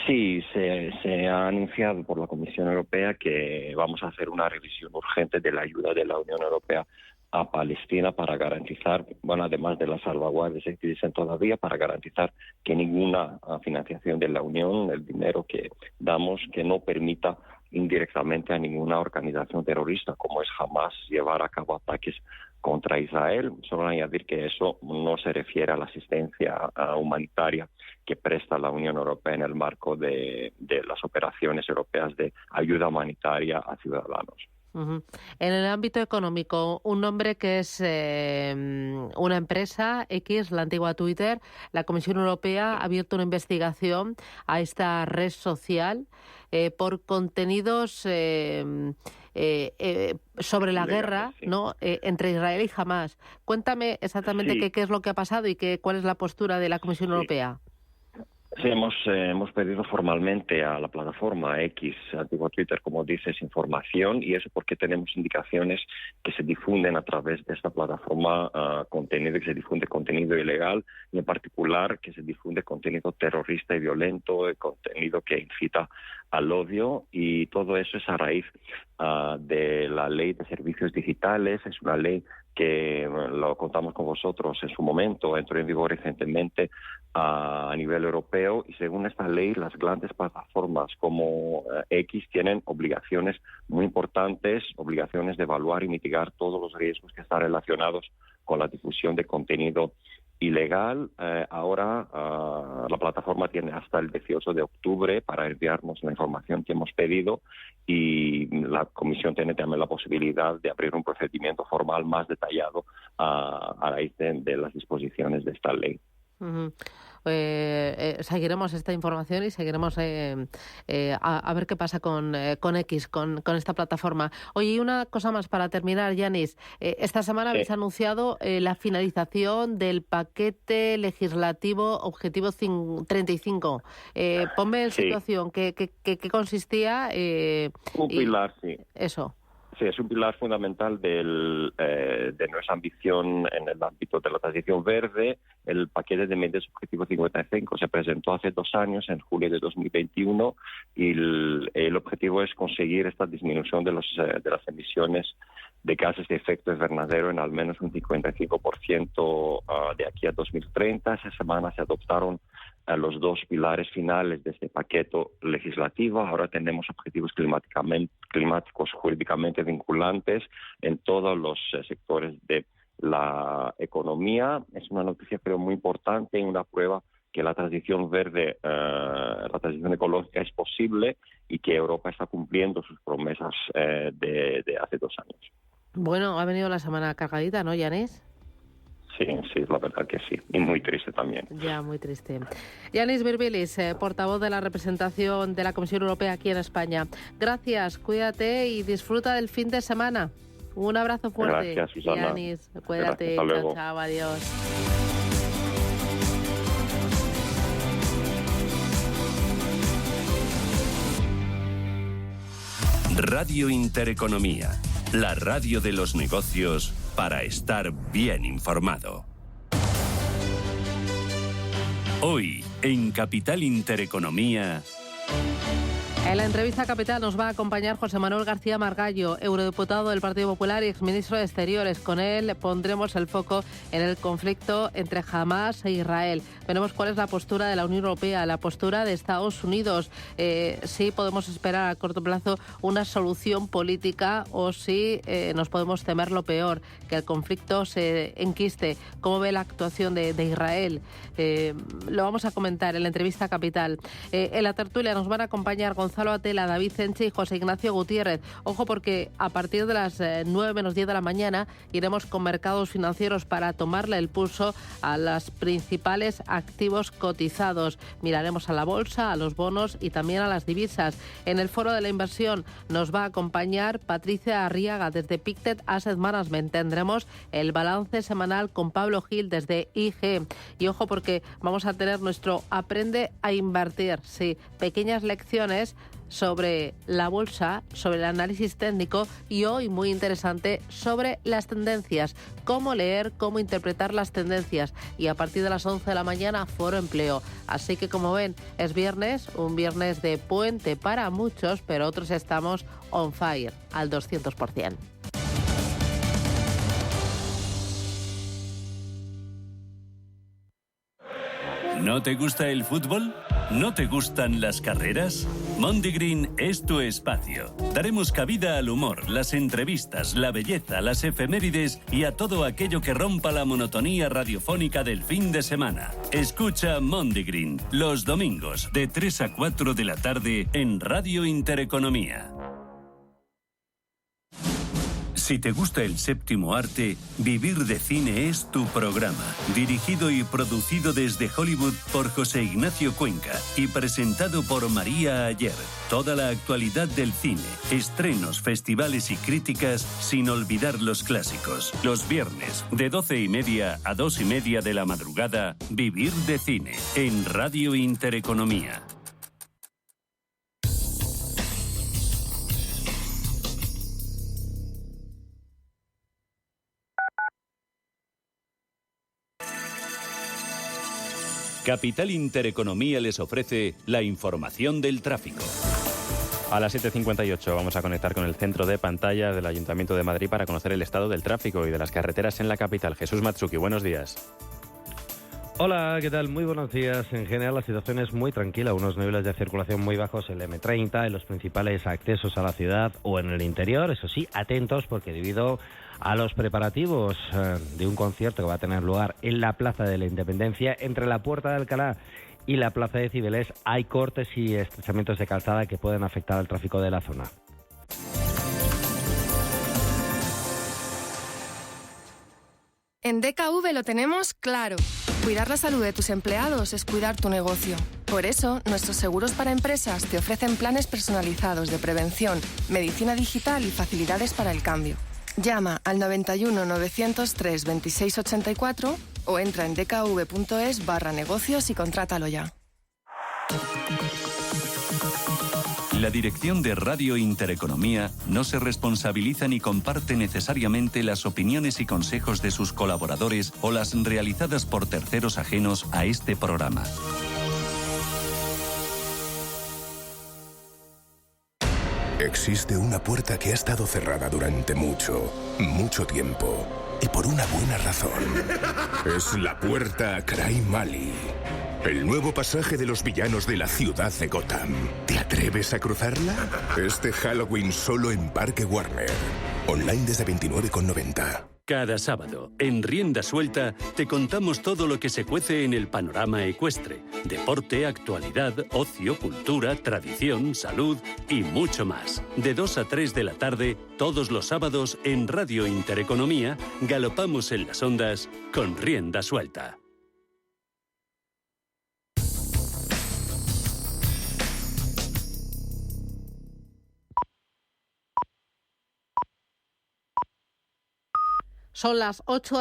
Sí, se ha anunciado por la Comisión Europea que vamos a hacer una revisión urgente de la ayuda de la Unión Europea a Palestina para garantizar, bueno, además de las salvaguardias que dicen todavía, para garantizar que ninguna financiación de la Unión, el dinero que damos, que no permita indirectamente a ninguna organización terrorista como es Hamas llevar a cabo ataques contra Israel. Solo añadir que eso no se refiere a la asistencia humanitaria que presta la Unión Europea en el marco de las operaciones europeas de ayuda humanitaria a ciudadanos. Uh-huh. En el ámbito económico, un nombre que es una empresa X, la antigua Twitter. La Comisión Europea ha abierto una investigación a esta red social por contenidos sobre la guerra, sí, ¿no? Entre Israel y Hamas. Cuéntame exactamente qué es lo que ha pasado y cuál es la postura de la Comisión Europea. Sí, hemos pedido formalmente a la plataforma X, antigua Twitter, como dices, información, y eso porque tenemos indicaciones que se difunden a través de esta plataforma contenido, que se difunde contenido ilegal, y en particular que se difunde contenido terrorista y violento, contenido que incita al odio, y todo eso es a raíz de la Ley de Servicios Digitales. Es una ley que lo contamos con vosotros en su momento, entró en vigor recientemente a nivel europeo, y según esta ley las grandes plataformas como X tienen obligaciones muy importantes, obligaciones de evaluar y mitigar todos los riesgos que están relacionados con la difusión de contenido ilegal. Ahora la plataforma tiene hasta el 18 de octubre para enviarnos la información que hemos pedido y la Comisión tiene también la posibilidad de abrir un procedimiento formal más detallado a raíz de las disposiciones de esta ley. Uh-huh. Seguiremos esta información y seguiremos a ver qué pasa con X, con esta plataforma. Oye, y una cosa más para terminar, Yanis. Esta semana habéis anunciado la finalización del paquete legislativo Objetivo 35. Ponme en situación qué consistía. Un pilar, sí. Eso. Sí, es un pilar fundamental de nuestra ambición en el ámbito de la transición verde. El paquete de medidas Objetivo 55 se presentó hace 2 años, en julio de 2021, y el objetivo es conseguir esta disminución de las emisiones de gases de efecto invernadero en al menos un 55% de aquí a 2030. Esa semana se adoptaron los 2 pilares finales de este paquete legislativo. Ahora tenemos objetivos climáticos jurídicamente vinculantes en todos los sectores de la economía. Es una noticia, creo, muy importante y una prueba que la transición verde, la transición ecológica es posible y que Europa está cumpliendo sus promesas de hace 2 años. Bueno, ha venido la semana cargadita, ¿no, Yanis? Sí, la verdad que sí. Y muy triste también. Ya, muy triste. Yanis Virbilis, portavoz de la representación de la Comisión Europea aquí en España. Gracias, cuídate y disfruta del fin de semana. Un abrazo fuerte. Gracias, Susana. Yanis, cuídate. Gracias, hasta luego. Chao, adiós. Radio Intereconomía, la radio de los negocios para estar bien informado. Hoy, en Capital Intereconomía... En la entrevista Capital nos va a acompañar José Manuel García Margallo, eurodiputado del Partido Popular y exministro de Exteriores. Con él pondremos el foco en el conflicto entre Hamás e Israel. Veremos cuál es la postura de la Unión Europea, la postura de Estados Unidos, si podemos esperar a corto plazo una solución política o si nos podemos temer lo peor, que el conflicto se enquiste. ¿Cómo ve la actuación de Israel? Lo vamos a comentar en la entrevista Capital. En la tertulia nos van a acompañar Gonzalo Atela, David Cenche y José Ignacio Gutiérrez. Ojo, porque a partir de las 9 menos 10 de la mañana iremos con mercados financieros para tomarle el pulso a los principales activos cotizados. Miraremos a la bolsa, a los bonos y también a las divisas. En el foro de la inversión nos va a acompañar Patricia Arriaga desde Pictet Asset Management. Tendremos el balance semanal con Pablo Gil desde IG. Y ojo, porque vamos a tener nuestro Aprende a Invertir. Sí, pequeñas lecciones sobre la bolsa, sobre el análisis técnico y hoy, muy interesante, sobre las tendencias. Cómo leer, cómo interpretar las tendencias. Y a partir de las 11 de la mañana, Foro Empleo. Así que, como ven, es viernes, un viernes de puente para muchos, pero otros estamos on fire, al 200%. ¿No te gusta el fútbol? ¿No te gustan las carreras? Mondigreen es tu espacio. Daremos cabida al humor, las entrevistas, la belleza, las efemérides y a todo aquello que rompa la monotonía radiofónica del fin de semana. Escucha Mondigreen los domingos de 3 a 4 de la tarde en Radio Intereconomía. Si te gusta el séptimo arte, Vivir de Cine es tu programa. Dirigido y producido desde Hollywood por José Ignacio Cuenca y presentado por María Ayer. Toda la actualidad del cine, estrenos, festivales y críticas, sin olvidar los clásicos. Los viernes, de 12:30 a 2:30 de la madrugada, Vivir de Cine, en Radio Intereconomía. Capital Intereconomía les ofrece la información del tráfico. A las 7:58 vamos a conectar con el centro de pantalla del Ayuntamiento de Madrid para conocer el estado del tráfico y de las carreteras en la capital. Jesús Matsuki, buenos días. Hola, ¿qué tal? Muy buenos días. En general la situación es muy tranquila, unos niveles de circulación muy bajos en el M30, en los principales accesos a la ciudad o en el interior. Eso sí, atentos porque debido a los preparativos de un concierto que va a tener lugar en la Plaza de la Independencia, entre la Puerta de Alcalá y la Plaza de Cibeles, hay cortes y estrechamientos de calzada que pueden afectar al tráfico de la zona. En DKV lo tenemos claro. Cuidar la salud de tus empleados es cuidar tu negocio. Por eso, nuestros seguros para empresas te ofrecen planes personalizados de prevención, medicina digital y facilidades para el cambio. Llama al 91 903 26 84 o entra en dkv.es/negocios y contrátalo ya. La dirección de Radio Intereconomía no se responsabiliza ni comparte necesariamente las opiniones y consejos de sus colaboradores o las realizadas por terceros ajenos a este programa. Existe una puerta que ha estado cerrada durante mucho tiempo. Y por una buena razón. Es la puerta a Cry Mali. El nuevo pasaje de los villanos de la ciudad de Gotham. ¿Te atreves a cruzarla? Este Halloween solo en Parque Warner. Online desde 29,90. Cada sábado, en Rienda Suelta, te contamos todo lo que se cuece en el panorama ecuestre. Deporte, actualidad, ocio, cultura, tradición, salud y mucho más. De 2 a 3 de la tarde, todos los sábados, en Radio Intereconomía, galopamos en las ondas con Rienda Suelta. Son las 8.